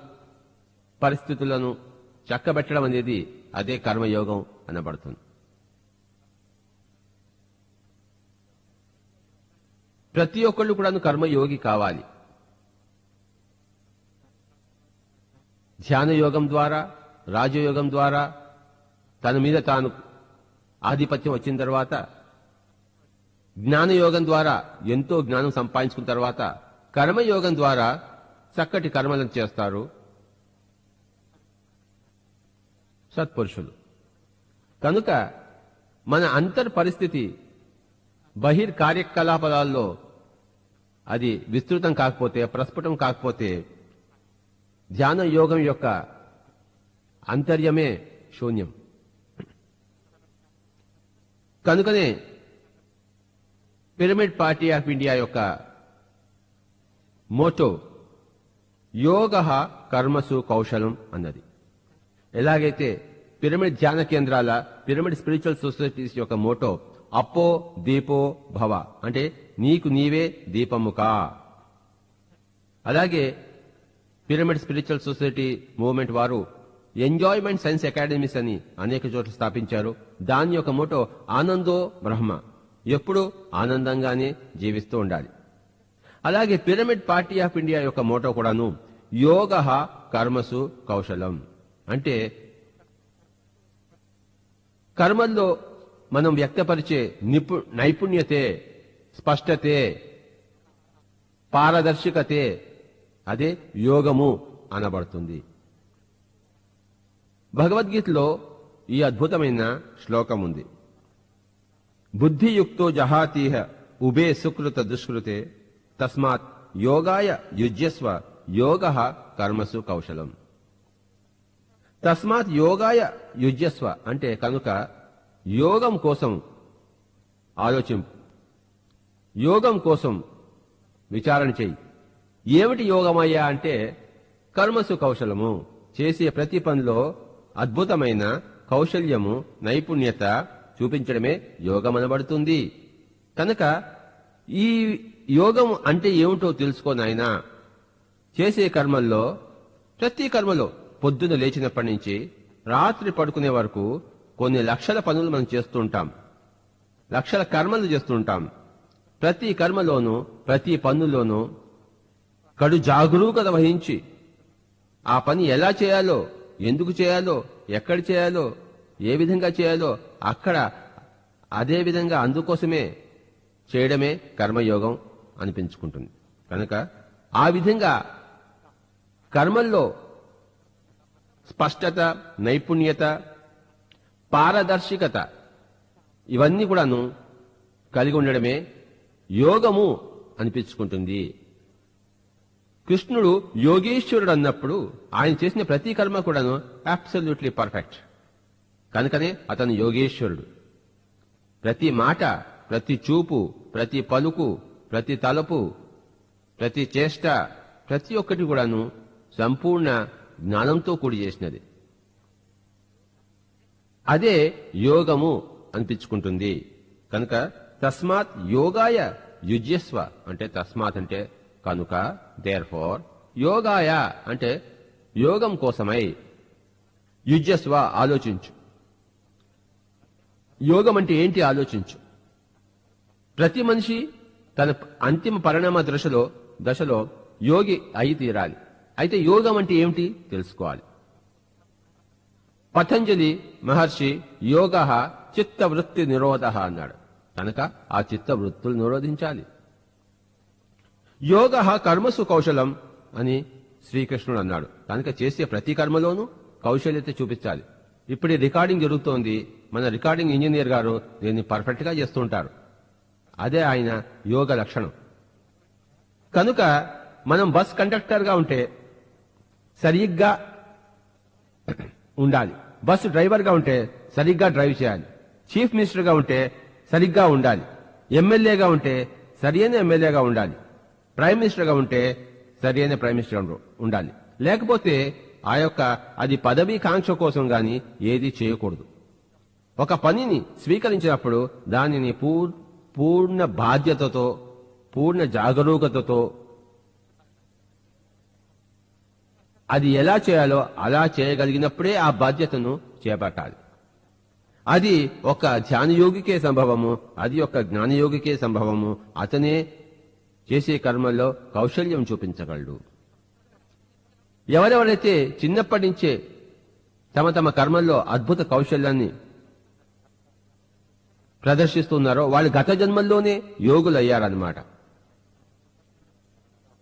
పరిస్థితులను చక్కబెట్టడం అనేది అదే కర్మయోగం అనబడుతుంది. ప్రతి ఒక్కళ్ళు కూడా కర్మయోగి కావాలి. ధ్యాన యోగం ద్వారా, రాజయోగం ద్వారా తన మీద తాను ఆధిపత్యం వచ్చిన తర్వాత, జ్ఞానయోగం ద్వారా ఎంతో జ్ఞానం సంపాదించుకున్న తర్వాత, కర్మయోగం ద్వారా చక్కటి కర్మలను చేస్తారు సత్పురుషులు. కనుక మన అంతర్ పరిస్థితి బహిర్ కార్యకలాపాలలో అది విస్తృతం కాకపోతే, ప్రస్ఫుటం కాకపోతే, ధ్యాన యోగం యొక్క అంతర్యమే శూన్యం. కనుకనే పిరమిడ్ పార్టీ ఆఫ్ ఇండియా యొక్క మోటో యోగః కర్మసు కౌశలం అన్నది. ఎలాగైతే పిరమిడ్ ధ్యాన కేంద్రాల, పిరమిడ్ స్పిరిచువల్ సొసైటీస్ యొక్క మోటో అప్పో దీపో భవ, అంటే నీకు నీవే దీపముకా. అలాగే పిరమిడ్ స్పిరిచువల్ సొసైటీ మూవ్మెంట్ వారు ఎంజాయ్మెంట్ సైన్స్ అకాడమీస్ అని అనేక చోట్ల స్థాపించారు. దాని యొక్క మోటో ఆనందో బ్రహ్మ, ఎప్పుడూ ఆనందంగానే జీవిస్తూ ఉండాలి. అలాగే పిరమిడ్ పార్టీ ఆఫ్ ఇండియా యొక్క మోటో కూడాను యోగః కర్మసు కౌశలం, అంటే కర్మల్లో మనం వ్యక్తపరిచే నైపుణ్యతే, స్పష్టతే, పారదర్శకతే అదే యోగము అనబడుతుంది. భగవద్గీతలో ఈ అద్భుతమైన శ్లోకం ఉంది. బుద్ధియుక్తో జహాతీహ ఉభే సుకృత దుష్కృతే తస్మాత్ యోగాయ యుజ్యస్వ యోగః కర్మసు కౌశలం. తస్మాత్ యోగాయ యుజ్యస్వ అంటే కనుక యోగం కోసం ఆలోచింపు, యోగం కోసం విచారణ చెయ్యి. ఏమిటి యోగమయ్యా అంటే కర్మసు కౌశలము, చేసే ప్రతి పనిలో అద్భుతమైన కౌశల్యము, నైపుణ్యత చూపించడమే యోగమనబడుతుంది. కనుక ఈ యోగం అంటే ఏమిటో తెలుసుకోనాయనా. చేసే కర్మల్లో ప్రతి కర్మలో పొద్దున లేచినప్పటి నుంచి రాత్రి పడుకునే వరకు కొన్ని లక్షల పనులు మనం చేస్తుంటాం, లక్షల కర్మలు చేస్తుంటాం. ప్రతి కర్మలోనూ ప్రతి పనుల్లోనూ కడు జాగరూకత వహించి ఆ పని ఎలా చేయాలో, ఎందుకు చేయాలో, ఎక్కడ చేయాలో, ఏ విధంగా చేయాలో అక్కడ అదే విధంగా అందుకోసమే చేయడమే కర్మయోగం అనిపించుకుంటుంది. కనుక ఆ విధంగా కర్మల్లో స్పష్టత, నైపుణ్యత, పారదర్శకత ఇవన్నీ కూడాను కలిగి ఉండడమే యోగము అనిపించుకుంటుంది. కృష్ణుడు యోగేశ్వరుడు అన్నప్పుడు ఆయన చేసిన ప్రతి కర్మ కూడాను అబ్సల్యూట్లీ పర్ఫెక్ట్. కనుకనే అతను యోగేశ్వరుడు. ప్రతి మాట, ప్రతి చూపు, ప్రతి పలుకు, ప్రతి తలపు, ప్రతి చేష్ట, ప్రతి ఒక్కటి కూడాను సంపూర్ణ జ్ఞానంతో కూడి చేసినది. అదే యోగము అనిపించుకుంటుంది. కనుక తస్మాత్ యోగాయ యుజ్యస్వ అంటే తస్మాత్ అంటే కనుక, దేర్ ఫోర్, యోగాయ అంటే యోగం కోసమై, యుజ్యస్వ ఆలోచించు. యోగం అంటే ఏంటి ఆలోచించు. ప్రతి మనిషి తన అంతిమ పరిణామ దశలో యోగి అయి తీరాలి. అయితే యోగం అంటే ఏమిటి తెలుసుకోవాలి. పతంజలి మహర్షి యోగ చిత్తవృత్తి నిరోధ అన్నాడు. కనుక ఆ చిత్తవృత్తులు నిరోధించాలి. యోగ కర్మసు కౌశలం అని శ్రీకృష్ణుడు అన్నాడు. కనుక చేసే ప్రతి కర్మలోనూ కౌశల్యత చూపించాలి. ఇప్పుడు ఈ రికార్డింగ్ జరుగుతోంది, మన రికార్డింగ్ ఇంజనీర్ గారు దీన్ని పర్ఫెక్ట్ గా చేస్తుంటారు. అదే ఆయన యోగ లక్షణం. కనుక మనం బస్ కండక్టర్ గా ఉంటే సరిగ్గా ఉండాలి, బస్సు డ్రైవర్ గా ఉంటే సరిగ్గా డ్రైవ్ చేయాలి, చీఫ్ మినిస్టర్ గా ఉంటే సరిగ్గా ఉండాలి, ఎమ్మెల్యేగా ఉంటే సరియైన ఎమ్మెల్యేగా ఉండాలి, ప్రైమ్ మినిస్టర్ గా ఉంటే సరియైన ప్రైమ్ మినిస్టర్ ఉండాలి. లేకపోతే అది పదవీ కాంక్ష కోసం గాని ఏది చేయకూడదు. ఒక పనిని స్వీకరించినప్పుడు దానిని పూర్ణ బాధ్యతతో, పూర్ణ జాగరూకతతో అది ఎలా చేయాలో అలా చేయగలిగినప్పుడే ఆ బాధ్యతను చేపట్టాలి. అది ఒక ధ్యానయోగికే సంభవము, అది ఒక జ్ఞానయోగికే సంభవము. అతనే చేసే కర్మల్లో కౌశల్యం చూపించగలడు. ఎవరెవరైతే చిన్నప్పటి నుంచే తమ తమ కర్మల్లో అద్భుత కౌశల్యాన్ని ప్రదర్శిస్తున్నారో వాళ్ళు గత జన్మల్లోనే యోగులయ్యారన్నమాట.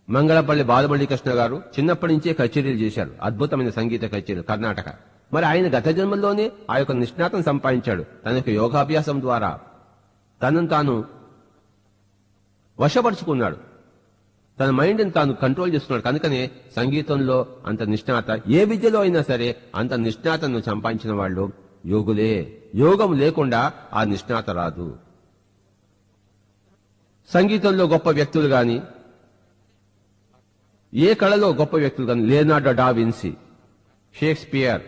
మంగళపల్లి బాలమల్లి కృష్ణ గారు చిన్నప్పటి నుంచే కచేరీలు చేశారు, అద్భుతమైన సంగీత కచేరీలు, కర్ణాటక. మరి ఆయన గత జన్మల్లోనే ఆ యొక్క నిష్ణాతం సంపాదించాడు. తన యొక్క యోగాభ్యాసం ద్వారా తనను తాను వశపరుచుకున్నాడు, తన మైండ్ని తాను కంట్రోల్ చేస్తున్నాడు. కనుకనే సంగీతంలో అంత నిష్ణాత, ఏ విద్యలో అయినా సరే అంత నిష్ణాతను సంపాదించిన వాళ్ళు యోగులే. యోగం లేకుండా ఆ నిష్ణాత రాదు. సంగీతంలో గొప్ప వ్యక్తులు గాని, ఏ కళలో గొప్ప వ్యక్తులు కానీ, Leonardo da Vinci, Shakespeare,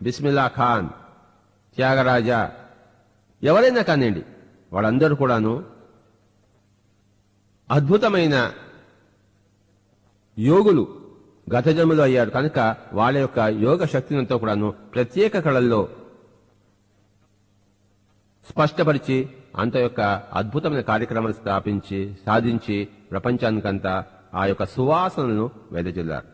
Bismillah Khan, Tyagaraja, ఎవరైనా కానివ్వండి, వాళ్ళందరూ కూడాను అద్భుతమైన యోగులు గత జన్మలో అయ్యారు. కనుక వాళ్ళ యొక్క యోగ శక్తినంతా కూడాను ప్రత్యేక కళల్లో స్పష్టపరిచి అంత యొక్క అద్భుతమైన కార్యక్రమాలు సాధించి ప్రపంచానికంతా ఆ యొక్క సువాసనను వెదజల్లారు.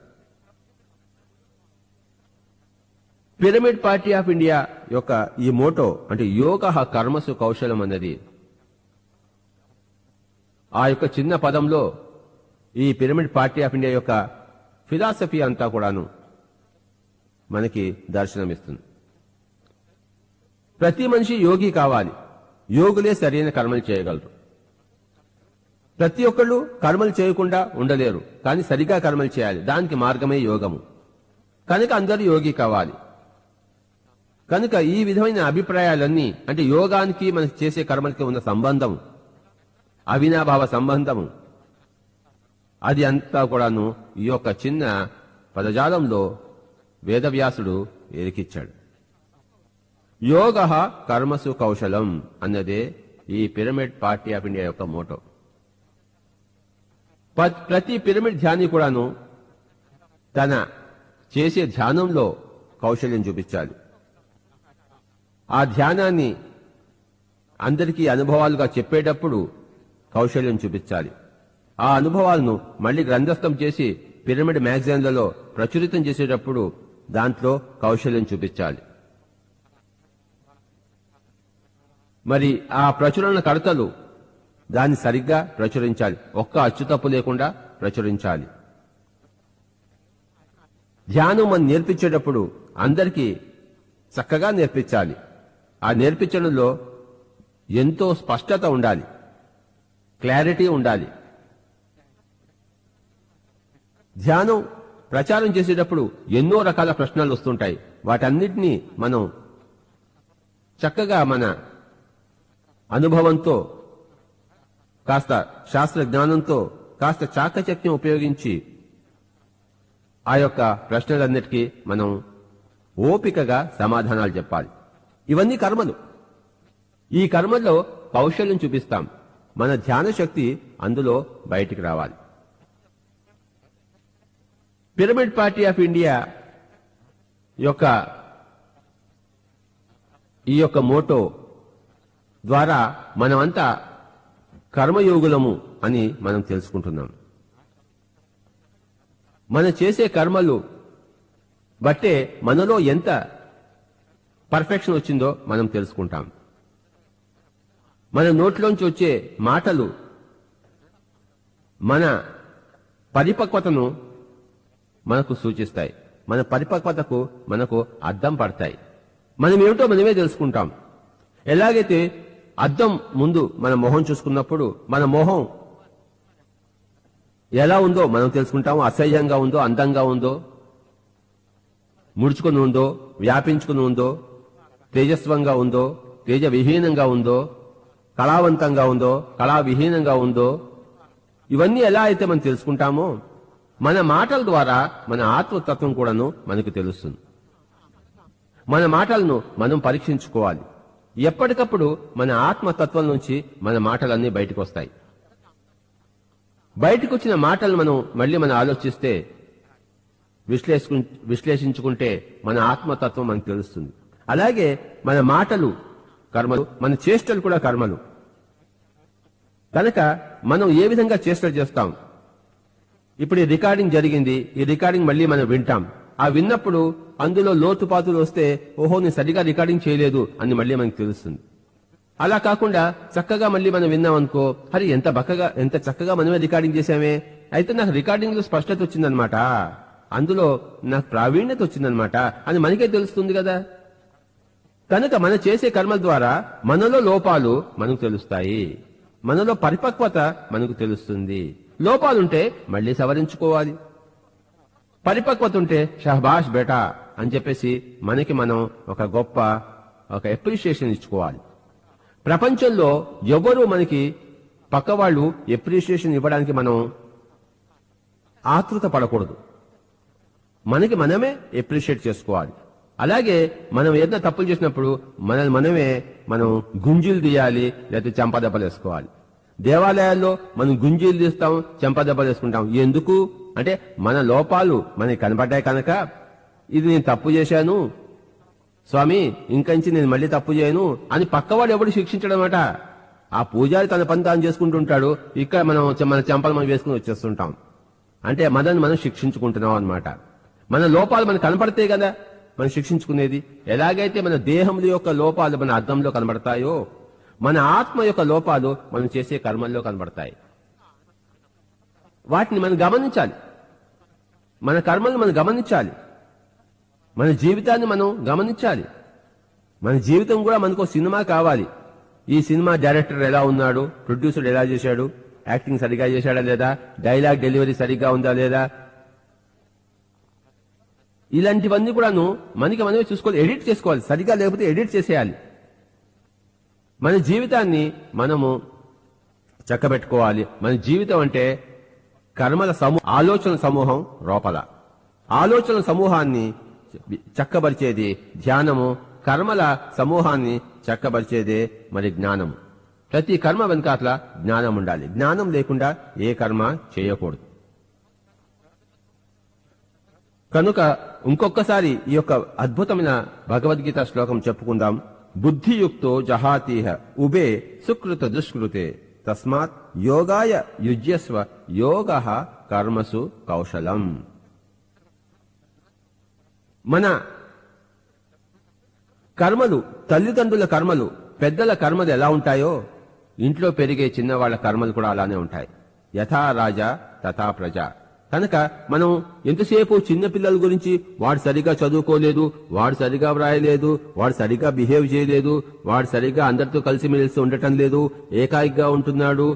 పిరమిడ్ పార్టీ ఆఫ్ ఇండియా యొక్క ఈ మోటో అంటే యోగ కర్మసు కౌశలం అన్నది ఆ యొక్క చిన్న పదంలో ఈ పిరమిడ్ పార్టీ ఆఫ్ ఇండియా యొక్క ఫిలాసఫీ అంతా కూడాను మనకి దర్శనమిస్తుంది. ప్రతి మనిషి యోగి కావాలి, యోగులే సరైన కర్మలు చేయగలరు. ప్రతి ఒక్కళ్ళు కర్మలు చేయకుండా ఉండలేరు, కానీ సరిగా కర్మలు చేయాలి. దానికి మార్గమే యోగము. కనుక అందరూ యోగి కావాలి. కనుక ఈ విధమైన అభిప్రాయాలన్నీ అంటే యోగానికి మనం చేసే కర్మలకి ఉన్న సంబంధం, అవినాభావ సంబంధము, అది అంతా కూడాను ఈ యొక్క చిన్న పదజాలంలో వేదవ్యాసుడు ఎరికిచ్చాడు. యోగ కర్మసు కౌశలం అన్నదే ఈ పిరమిడ్ పార్టీ ఆఫ్ ఇండియా యొక్క మోటో. ప్రతి పిరమిడ్ ధ్యాని కూడాను తన చేసే ధ్యానంలో కౌశల్యం చూపించాలి. ఆ ధ్యానాన్ని అందరికీ అనుభవాలుగా చెప్పేటప్పుడు కౌశల్యం చూపించాలి. ఆ అనుభవాలను మళ్లీ గ్రంథస్థం చేసి పిరమిడ్ మ్యాగజైన్లలో ప్రచురితం చేసేటప్పుడు దాంట్లో కౌశల్యం చూపించాలి. మరి ఆ ప్రచురణ కర్తలు దాన్ని సరిగ్గా ప్రచురించాలి. ఒక్క అచ్చు తప్పు లేకుండా ప్రచురించాలి. ధ్యానం మనం నేర్పించేటప్పుడు అందరికీ చక్కగా నేర్పించాలి. ఆ నేర్పించడంలో ఎంతో స్పష్టత ఉండాలి, క్లారిటీ ఉండాలి. ధ్యానం ప్రచారం చేసేటప్పుడు ఎన్నో రకాల ప్రశ్నలు వస్తుంటాయి. వాటన్నిటినీ మనం చక్కగా మన అనుభవంతో, కాస్త శాస్త్ర జ్ఞానంతో, కాస్త చాకచక్యం ఉపయోగించి ఆ యొక్క ప్రశ్నలన్నిటికీ మనం ఓపికగా సమాధానాలు చెప్పాలి. ఇవన్నీ కర్మలు. ఈ కర్మల్లో కౌశల్యం చూపిస్తాం. మన ధ్యాన శక్తి అందులో బయటికి రావాలి. పిరమిడ్ పార్టీ ఆఫ్ ఇండియా యొక్క ఈ యొక్క మోటో ద్వారా మనమంతా కర్మయోగులము అని మనం తెలుసుకుంటున్నాం. మనం చేసే కర్మలు బట్టే మనలో ఎంత పర్ఫెక్షన్ వచ్చిందో మనం తెలుసుకుంటాం. మన నోట్లోంచి వచ్చే మాటలు మన పరిపక్వతను మనకు సూచిస్తాయి. మన పరిపక్వతకు మనకు అద్దం పడతాయి. మనం ఏమిటో మనమే తెలుసుకుంటాం. ఎలాగైతే అద్దం ముందు మన మొహం చూసుకున్నప్పుడు మన మొహం ఎలా ఉందో మనం తెలుసుకుంటాము. అసహ్యంగా ఉందో, అందంగా ఉందో, ముడుచుకుని ఉందో, వ్యాపించుకుని ఉందో, తేజస్వంగా ఉందో, తేజ విహీనంగా ఉందో, కళావంతంగా ఉందో, కళావిహీనంగా ఉందో, ఇవన్నీ ఎలా అయితే మనం తెలుసుకుంటామో మన మాటల ద్వారా మన ఆత్మతత్వం కూడాను మనకు తెలుస్తుంది. మన మాటలను మనం పరీక్షించుకోవాలి. ఎప్పటికప్పుడు మన ఆత్మతత్వం నుంచి మన మాటలన్నీ బయటకు వస్తాయి. బయటకు వచ్చిన మాటలను మనం మళ్ళీ ఆలోచిస్తే, విశ్లేషించుకుంటే మన ఆత్మతత్వం మనకు తెలుస్తుంది. అలాగే మన మాటలు కర్మలు, మన చేష్టలు కూడా కర్మలు. కనుక మనం ఏ విధంగా చేష్టలు చేస్తాం. ఇప్పుడు ఈ రికార్డింగ్ జరిగింది, ఈ రికార్డింగ్ మళ్ళీ మనం వింటాం. ఆ విన్నప్పుడు అందులో లోతుపాతులు వస్తే, ఓహో నేను సరిగా రికార్డింగ్ చేయలేదు అని మళ్ళీ మనకు తెలుస్తుంది. అలా కాకుండా చక్కగా మళ్ళీ మనం విన్నాం అనుకో, హరి ఎంత చక్కగా మనమే రికార్డింగ్ చేశామే, అయితే నాకు రికార్డింగ్ లో స్పష్టత వచ్చిందనమాట, అందులో నాకు ప్రావీణ్యత వచ్చిందనమాట అని మనకే తెలుస్తుంది కదా. కనుక మనం చేసే కర్మల ద్వారా మనలో లోపాలు మనకు తెలుస్తాయి, మనలో పరిపక్వత మనకు తెలుస్తుంది. లోపాలుంటే మళ్ళీ సవరించుకోవాలి. పరిపక్వత ఉంటే షహబాష్ బేటా అని చెప్పేసి మనకి మనం ఒక అప్రిషియేషన్ ఇచ్చుకోవాలి. ప్రపంచంలో ఎవరు మనకి పక్కవాళ్ళు అప్రిషియేషన్ ఇవ్వడానికి మనం ఆతృత పడకూడదు. మనకి మనమే అప్రిషియేట్ చేసుకోవాలి. అలాగే మనం ఏదైనా తప్పులు చేసినప్పుడు మనం గుంజీలు తీయాలి, లేకపోతే చెంపదెబ్బలు వేసుకోవాలి. దేవాలయాల్లో మనం గుంజీలు తీస్తాం, చెంపదెబ్బలు వేసుకుంటాం. ఎందుకు అంటే మన లోపాలు మనకి కనపడ్డాయి కనుక, ఇది నేను తప్పు చేశాను స్వామి, ఇంకంచి నేను మళ్ళీ తప్పు చేయను అని పక్కవాడు ఎవడు శిక్షించడమట. ఆ పూజారి తన పని తాను చేసుకుంటుంటాడు, ఇక్కడ మన చెంపలు మనం వేసుకుని వచ్చేస్తుంటాం. అంటే మనల్ని మనం శిక్షించుకుంటున్నాం అన్నమాట. మన లోపాలు మనకు కనపడతాయి కదా మనం శిక్షించుకునేది. ఎలాగైతే మన దేహముల యొక్క లోపాలు మన అద్దంలో కనబడతాయో, మన ఆత్మ యొక్క లోపాలు మనం చేసే కర్మల్లో కనబడతాయి. వాటిని మనం గమనించాలి. మన కర్మలను మనం గమనించాలి. మన జీవితాన్ని మనం గమనించాలి. మన జీవితం కూడా మనకు సినిమా కావాలి. ఈ సినిమా డైరెక్టర్ ఎలా ఉన్నాడు, ప్రొడ్యూసర్ ఎలా చేశాడు, యాక్టింగ్ సరిగా చేశాడా లేదా, డైలాగ్ డెలివరీ సరిగ్గా ఉందా లేదా, ఇలాంటివన్నీ కూడాను మనకి మనమే చూసుకోవాలి, ఎడిట్ చేసుకోవాలి. సరిగా లేకపోతే ఎడిట్ చేసేయాలి. మన జీవితాన్ని మనము చక్కబెట్టుకోవాలి. మన జీవితం అంటే కర్మల ఆలోచన సమూహం లోపల. ఆలోచన సమూహాన్ని చక్కబరిచేది ధ్యానము, కర్మల సమూహాన్ని చక్కబరిచేదే మరి జ్ఞానము. ప్రతి కర్మ వెనకాట్ల జ్ఞానం ఉండాలి. జ్ఞానం లేకుండా ఏ కర్మ చేయకూడదు. కనుక ఇంకొకసారి ఈ యొక్క అద్భుతమైన భగవద్గీత శ్లోకం చెప్పుకుందాం. బుద్ధియుక్తో జహాతీహ ఉబే సుకృత దుష్కృతే తస్మాత్ యోగాయ యుజ్యస్వ యోగః కర్మసు కౌశలం. మన కర్మలు, తల్లిదండ్రుల కర్మలు, పెద్దల కర్మలు ఎలా ఉంటాయో ఇంట్లో పెరిగే చిన్నవాళ్ల కర్మలు కూడా అలానే ఉంటాయి. యథా రాజా తథా ప్రజ. కనుక మనం ఎంతసేపు చిన్నపిల్లల గురించి వాడు సరిగా చదువుకోలేదు, వాడు సరిగా వ్రాయలేదు, వాడు సరిగా బిహేవ్ చేయలేదు, వాడు సరిగా అందరితో కలిసిమెలిసి ఉండటం లేదు, ఏకాయిగా ఉంటున్నాడు,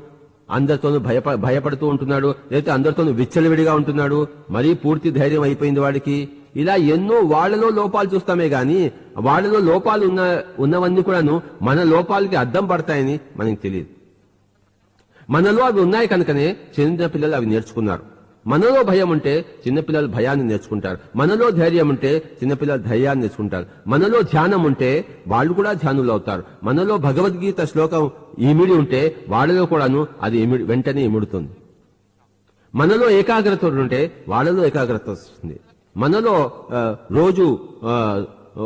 అందరితోనూ భయపడుతూ ఉంటున్నాడు, లేకపోతే అందరితోనూ విచ్చలవిడిగా ఉంటున్నాడు, మరీ పూర్తి ధైర్యం అయిపోయింది వాడికి, ఇలా ఎన్నో వాళ్లలో లోపాలు చూస్తామే గాని వాళ్లలో లోపాలు ఉన్నవన్నీ కూడాను మన లోపాలకి అద్దం పడతాయని మనకి తెలియదు. మనలో అవి ఉన్నాయి కనుకనే చిన్నపిల్లలు అవి నేర్చుకున్నారు. మనలో భయం ఉంటే చిన్నపిల్లలు భయాన్ని నేర్చుకుంటారు. మనలో ధైర్యం ఉంటే చిన్నపిల్లలు ధైర్యాన్ని నేర్చుకుంటారు. మనలో ధ్యానం ఉంటే వాళ్ళు కూడా ధ్యానులు అవుతారు. మనలో భగవద్గీత శ్లోకం ఇమిడి ఉంటే వాళ్ళలో కూడాను అది వెంటనే ఇముడుతుంది. మనలో ఏకాగ్రత ఉంటే వాళ్ళలో ఏకాగ్రత వస్తుంది. మనలో రోజు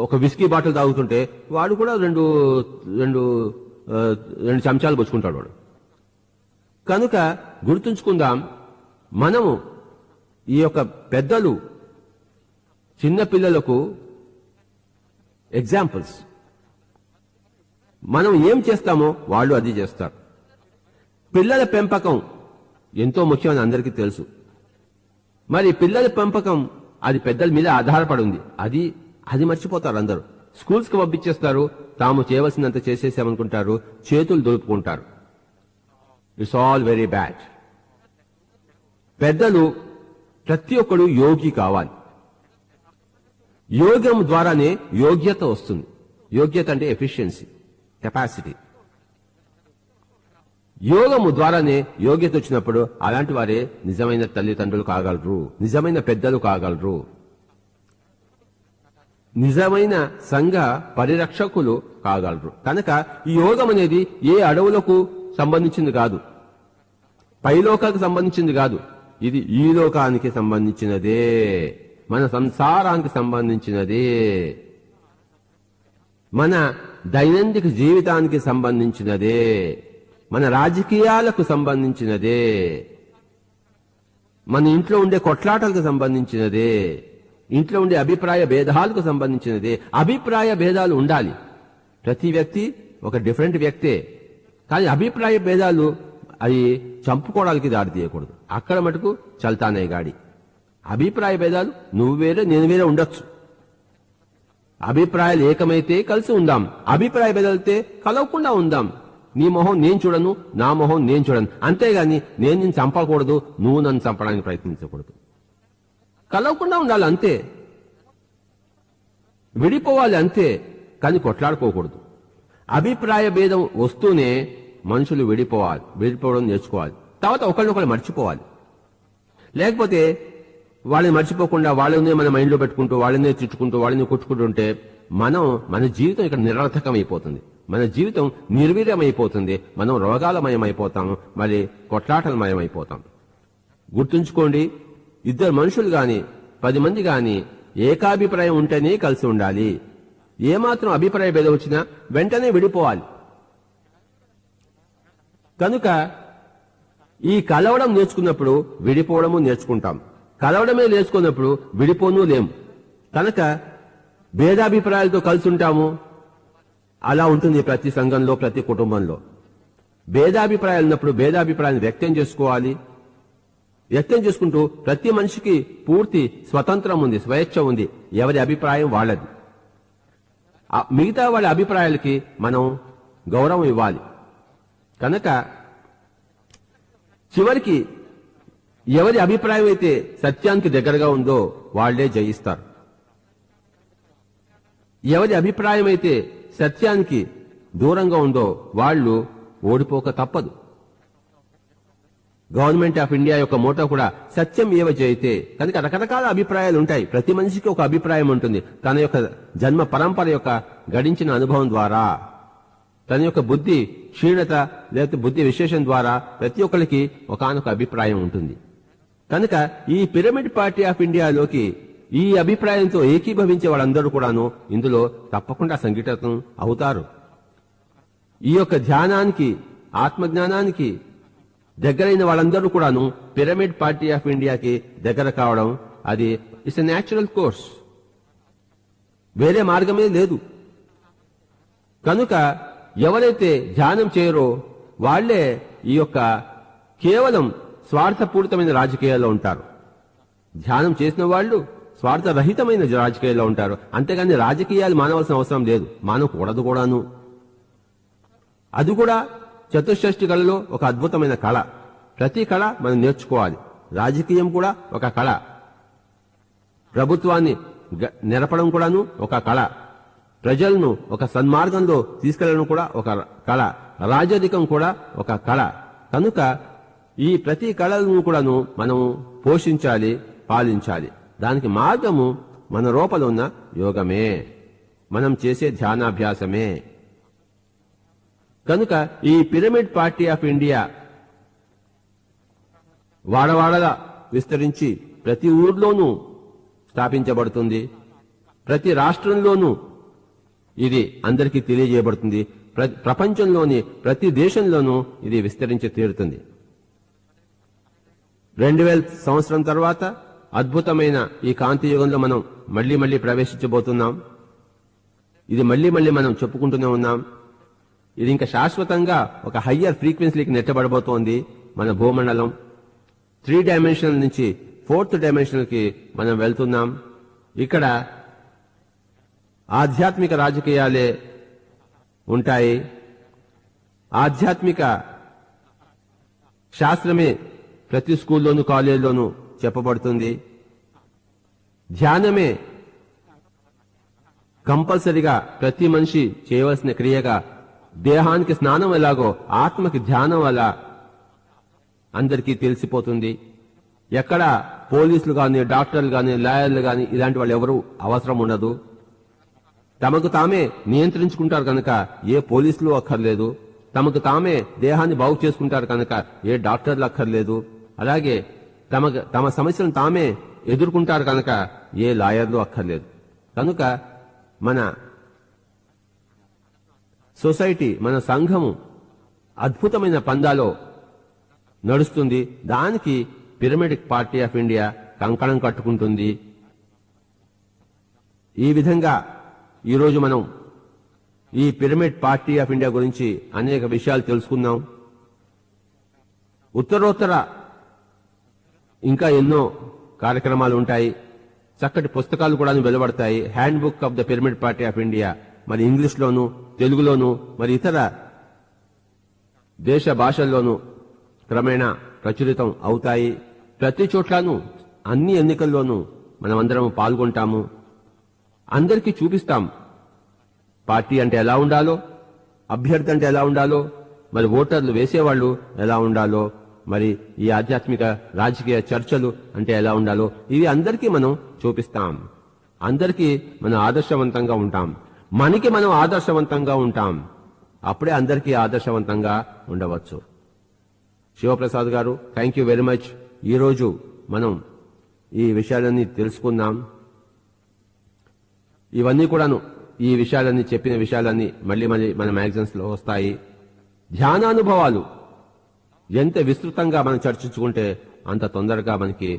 ఒక విస్కీ బాటిల్ తాగుతుంటే వాడు కూడా రెండు చెంచాలు పుచ్చుకుంటాడు వాడు. కనుక గుర్తుంచుకుందాం, మనము ఈ యొక్క పెద్దలు చిన్నపిల్లలకు ఎగ్జాంపుల్స్. మనం ఏం చేస్తామో వాళ్ళు అది చేస్తారు. పిల్లల పెంపకం ఎంతో ముఖ్యమని అందరికీ తెలుసు. మరి పిల్లల పెంపకం అది పెద్దల మీద ఆధారపడి ఉంది. అది మర్చిపోతారు అందరూ. స్కూల్స్ కి పంపించేస్తారు, తాము చేయవలసినంత చేసేసామనుకుంటారు, చేతులు దులుపుకుంటారు. It's all very bad. పెద్దలు ప్రతి ఒక్కడు యోగి కావాలి. యోగం ద్వారానే యోగ్యత వస్తుంది. యోగ్యత అంటే ఎఫిషియన్సీ, కెపాసిటీ. యోగము ద్వారానే యోగ్యత వచ్చినప్పుడు అలాంటి వారే నిజమైన తల్లిదండ్రులు కాగలరు, నిజమైన పెద్దలు కాగలరు, నిజమైన సంఘ పరిరక్షకులు కాగలరు. కనుక ఈ యోగం అనేది ఏ అడవులకు సంబంధించింది కాదు, పైలోకాలకు సంబంధించింది కాదు. ఇది ఈ లోకానికి సంబంధించినదే, మన సంసారానికి సంబంధించినదే, మన దైనందిక జీవితానికి సంబంధించినదే, మన రాజకీయాలకు సంబంధించినదే, మన ఇంట్లో ఉండే కొట్లాటలకు సంబంధించినదే, ఇంట్లో ఉండే అభిప్రాయ భేదాలకు సంబంధించినదే. అభిప్రాయ భేదాలు ఉండాలి. ప్రతి వ్యక్తి ఒక డిఫరెంట్ వ్యక్తే. కానీ అభిప్రాయ భేదాలు అవి చంపుకోవడానికి దారి తీయకూడదు. అక్కడ మటుకు చల్తానే గాడి. అభిప్రాయ భేదాలు నువ్వు వేరే నేను వేరే ఉండొచ్చు. అభిప్రాయాలు ఏకమైతే కలిసి ఉందాం. అభిప్రాయ భేదాలైతే కలవకుండా ఉందాం. నీ మొహం నేను చూడను, నా మొహం నేను చూడను. అంతేగాని నేను నిన్ను చంపకూడదు, నువ్వు నన్ను చంపడానికి ప్రయత్నించకూడదు. కలవకుండా ఉండాలి అంతే. విడిపోవాలి అంతే, కానీ కొట్లాడుకోకూడదు. అభిప్రాయ భేదం వస్తూనే మనుషులు విడిపోవడం నేర్చుకోవాలి. తర్వాత ఒకళ్ళనొకళ్ళు మర్చిపోవాలి. లేకపోతే వాళ్ళని మర్చిపోకుండా వాళ్ళనే మన మైండ్లో పెట్టుకుంటూ, వాళ్ళనే తిట్టుకుంటూ, వాళ్ళని కొట్టుకుంటుంటే మన జీవితం ఇక్కడ నిరర్థకం అయిపోతుంది. మన జీవితం నిర్వీర్యమైపోతుంది. మనం రోగాలమయమైపోతాం, మరి కొట్లాటలమయమైపోతాం. గుర్తుంచుకోండి, ఇద్దరు మనుషులు గాని 10 మంది గాని ఏకాభిప్రాయం ఉంటేనే కలిసి ఉండాలి. ఏమాత్రం అభిప్రాయ భేదం వచ్చినా వెంటనే విడిపోవాలి. కనుక ఈ కలవడం నేర్చుకున్నప్పుడు విడిపోవడము నేర్చుకుంటాం. కలవడమే నేర్చుకున్నప్పుడు విడిపోను లేము. కనుక భేదాభిప్రాయాలతో కలిసి ఉంటాము. అలా ఉంటుంది ప్రతి సంఘంలో, ప్రతి కుటుంబంలో. భేదాభిప్రాయాలు ఉన్నప్పుడు భేదాభిప్రాయాన్ని వ్యక్తం చేసుకోవాలి. వ్యక్తం చేసుకుంటూ ప్రతి మనిషికి పూర్తి స్వతంత్రం ఉంది, స్వేచ్ఛ ఉంది. ఎవరి అభిప్రాయం వాళ్ళది. మిగతా వాళ్ళ అభిప్రాయాలకి మనం గౌరవం ఇవ్వాలి. కనుక చివరికి ఎవరి అభిప్రాయం అయితే సత్యానికి దగ్గరగా ఉందో వాళ్లే జయిస్తారు. ఎవరి అభిప్రాయం అయితే సత్యానికి దూరంగా ఉందో వాళ్ళు ఓడిపోక తప్పదు. గవర్నమెంట్ ఆఫ్ ఇండియా యొక్క మోటో కూడా సత్యం ఏవ జయితే. కనుక రకరకాల అభిప్రాయాలు ఉంటాయి. ప్రతి మనిషికి ఒక అభిప్రాయం ఉంటుంది. తన యొక్క జన్మ పరంపర యొక్క గడించిన అనుభవం ద్వారా, తన యొక్క బుద్ధి క్షీణత లేకపోతే బుద్ధి విశేషం ద్వారా ప్రతి ఒక్కరికి ఒకానొక అభిప్రాయం ఉంటుంది. కనుక ఈ పిరమిడ్ పార్టీ ఆఫ్ ఇండియాలోకి ఈ అభిప్రాయంతో ఏకీభవించే వాళ్ళందరూ కూడాను ఇందులో తప్పకుండా సంఘటితం అవుతారు. ఈ యొక్క ధ్యానానికి, ఆత్మజ్ఞానానికి దగ్గరైన వాళ్ళందరూ కూడాను పిరమిడ్ పార్టీ ఆఫ్ ఇండియాకి దగ్గర కావడం అది ఇట్స్ ఎ న్యాచురల్ కోర్స్. వేరే మార్గమే లేదు. కనుక ఎవరైతే ధ్యానం చేయరో వాళ్లే ఈ యొక్క కేవలం స్వార్థపూరితమైన రాజకీయాల్లో ఉంటారు. ధ్యానం చేసిన వాళ్ళు స్వార్థరహితమైన రాజకీయాల్లో ఉంటారు. అంతేగాని రాజకీయాలు మానవలసిన అవసరం లేదు, మానకూడదు కూడాను. అది కూడా చతుషష్ఠి కళలో ఒక అద్భుతమైన కళ. ప్రతి కళ మనం నేర్చుకోవాలి. రాజకీయం కూడా ఒక కళ, ప్రభుత్వాన్ని నెరపడం కూడాను ఒక కళ, ప్రజలను ఒక సన్మార్గంలో తీసుకెళ్లడం కూడా ఒక కళ, రాజరికం కూడా ఒక కళ. కనుక ఈ ప్రతి కళలను కూడాను మనం పోషించాలి, పాలించాలి. దానికి మార్గము మన లోపల ఉన్న యోగమే, మనం చేసే ధ్యానాభ్యాసమే. కనుక ఈ పిరమిడ్ పార్టీ ఆఫ్ ఇండియా వాడవాడలా విస్తరించి ప్రతి ఊర్లోనూ స్థాపించబడుతుంది. ప్రతి రాష్ట్రంలోనూ ఇది అందరికీ తెలియజేయబడుతుంది. ప్రపంచంలోని ప్రతి దేశంలోనూ ఇది విస్తరించి తీరుతుంది. 2000 సంవత్సరం తర్వాత అద్భుతమైన ఈ కాంతి యుగంలో మనం మళ్లీ ప్రవేశించబోతున్నాం. ఇది మళ్లీ మనం చెప్పుకుంటూనే ఉన్నాం. ఇది ఇంకా శాశ్వతంగా ఒక హయ్యర్ ఫ్రీక్వెన్సీకి నెట్టబడబోతోంది. మన భూమండలం 3 డైమెన్షనల్ నుంచి 4th డైమెన్షనల్ కి మనం వెళ్తున్నాం. ఇక్కడ ఆధ్యాత్మిక రాజకీయాలే ఉంటాయి. ఆధ్యాత్మిక శాస్త్రమే ప్రతి స్కూల్లోనూ కాలేజీలోనూ చెప్పబడుతుంది. ధ్యానమే కంపల్సరిగా ప్రతి మనిషి చేయవలసిన క్రియగా, దేహానికి స్నానం ఎలాగో ఆత్మకి ధ్యానం అలా అందరికీ తెలిసిపోతుంది. ఎక్కడ పోలీసులు గాని, డాక్టర్లు గాని, లాయర్లు గాని ఇలాంటి వాళ్ళు ఎవరూ అవసరం ఉండదు. తమకు తామే నియంత్రించుకుంటారు కనుక ఏ పోలీసులు అక్కర్లేదు. తమకు తామే దేహాన్ని బాగు చేసుకుంటారు కనుక ఏ డాక్టర్లు అక్కర్లేదు. అలాగే తమ సమస్యలను తామే ఎదుర్కొంటారు కనుక ఏ లాయర్లు అక్కర్లేదు. కనుక మన సొసైటీ, మన సంఘము అద్భుతమైన పందాలో నడుస్తుంది. దానికి పిరమిడ్ పార్టీ ఆఫ్ ఇండియా కంకణం కట్టుకుంటుంది. ఈ విధంగా ఈరోజు మనం ఈ పిరమిడ్ పార్టీ ఆఫ్ ఇండియా గురించి అనేక విషయాలు తెలుసుకున్నాం. ఉత్తరోత్తర ఇంకా ఎన్నో కార్యక్రమాలు ఉంటాయి. చక్కటి పుస్తకాలు కూడా వెలువడతాయి. Handbook of the pyramid party of India మరి ఇంగ్లీష్లోను, తెలుగులోను, మరి ఇతర దేశ భాషల్లోనూ క్రమేణా ప్రచురితం అవుతాయి. ప్రతి చోట్లను, అన్ని ఎన్నికల్లోనూ మనమందరం పాల్గొంటాము. అందరికీ చూపిస్తాం పార్టీ అంటే ఎలా ఉండాలో, అభ్యర్థి అంటే ఎలా ఉండాలో, మరి ఓటర్లు వేసేవాళ్లు ఎలా ఉండాలో, మరి ఈ ఆధ్యాత్మిక రాజకీయ చర్చలు అంటే ఎలా ఉండాలో ఇవి అందరికీ మనం చూపిస్తాం. అందరికీ మనం ఆదర్శవంతంగా ఉంటాం. మనకి మనం ఆదర్శవంతంగా ఉంటాం. అప్పుడే అందరికీ ఆదర్శవంతంగా ఉండవచ్చు. శివప్రసాద్ గారు, థ్యాంక్ యూ వెరీ మచ్. ఈరోజు మనం ఈ విషయాలన్నీ తెలుసుకున్నాం. ఇవన్నీ కూడాను, ఈ విషయాలన్నీ చెప్పిన విషయాలన్నీ మళ్ళీ మన మ్యాగజైన్స్ లో వస్తాయి. ధ్యానానుభవాలు ఎంత విస్తృతంగా మనం చర్చించుకుంటే అంత తొందరగా మనకి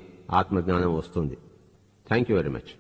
ఆత్మజ్ఞానం వస్తుంది. Thank you very much.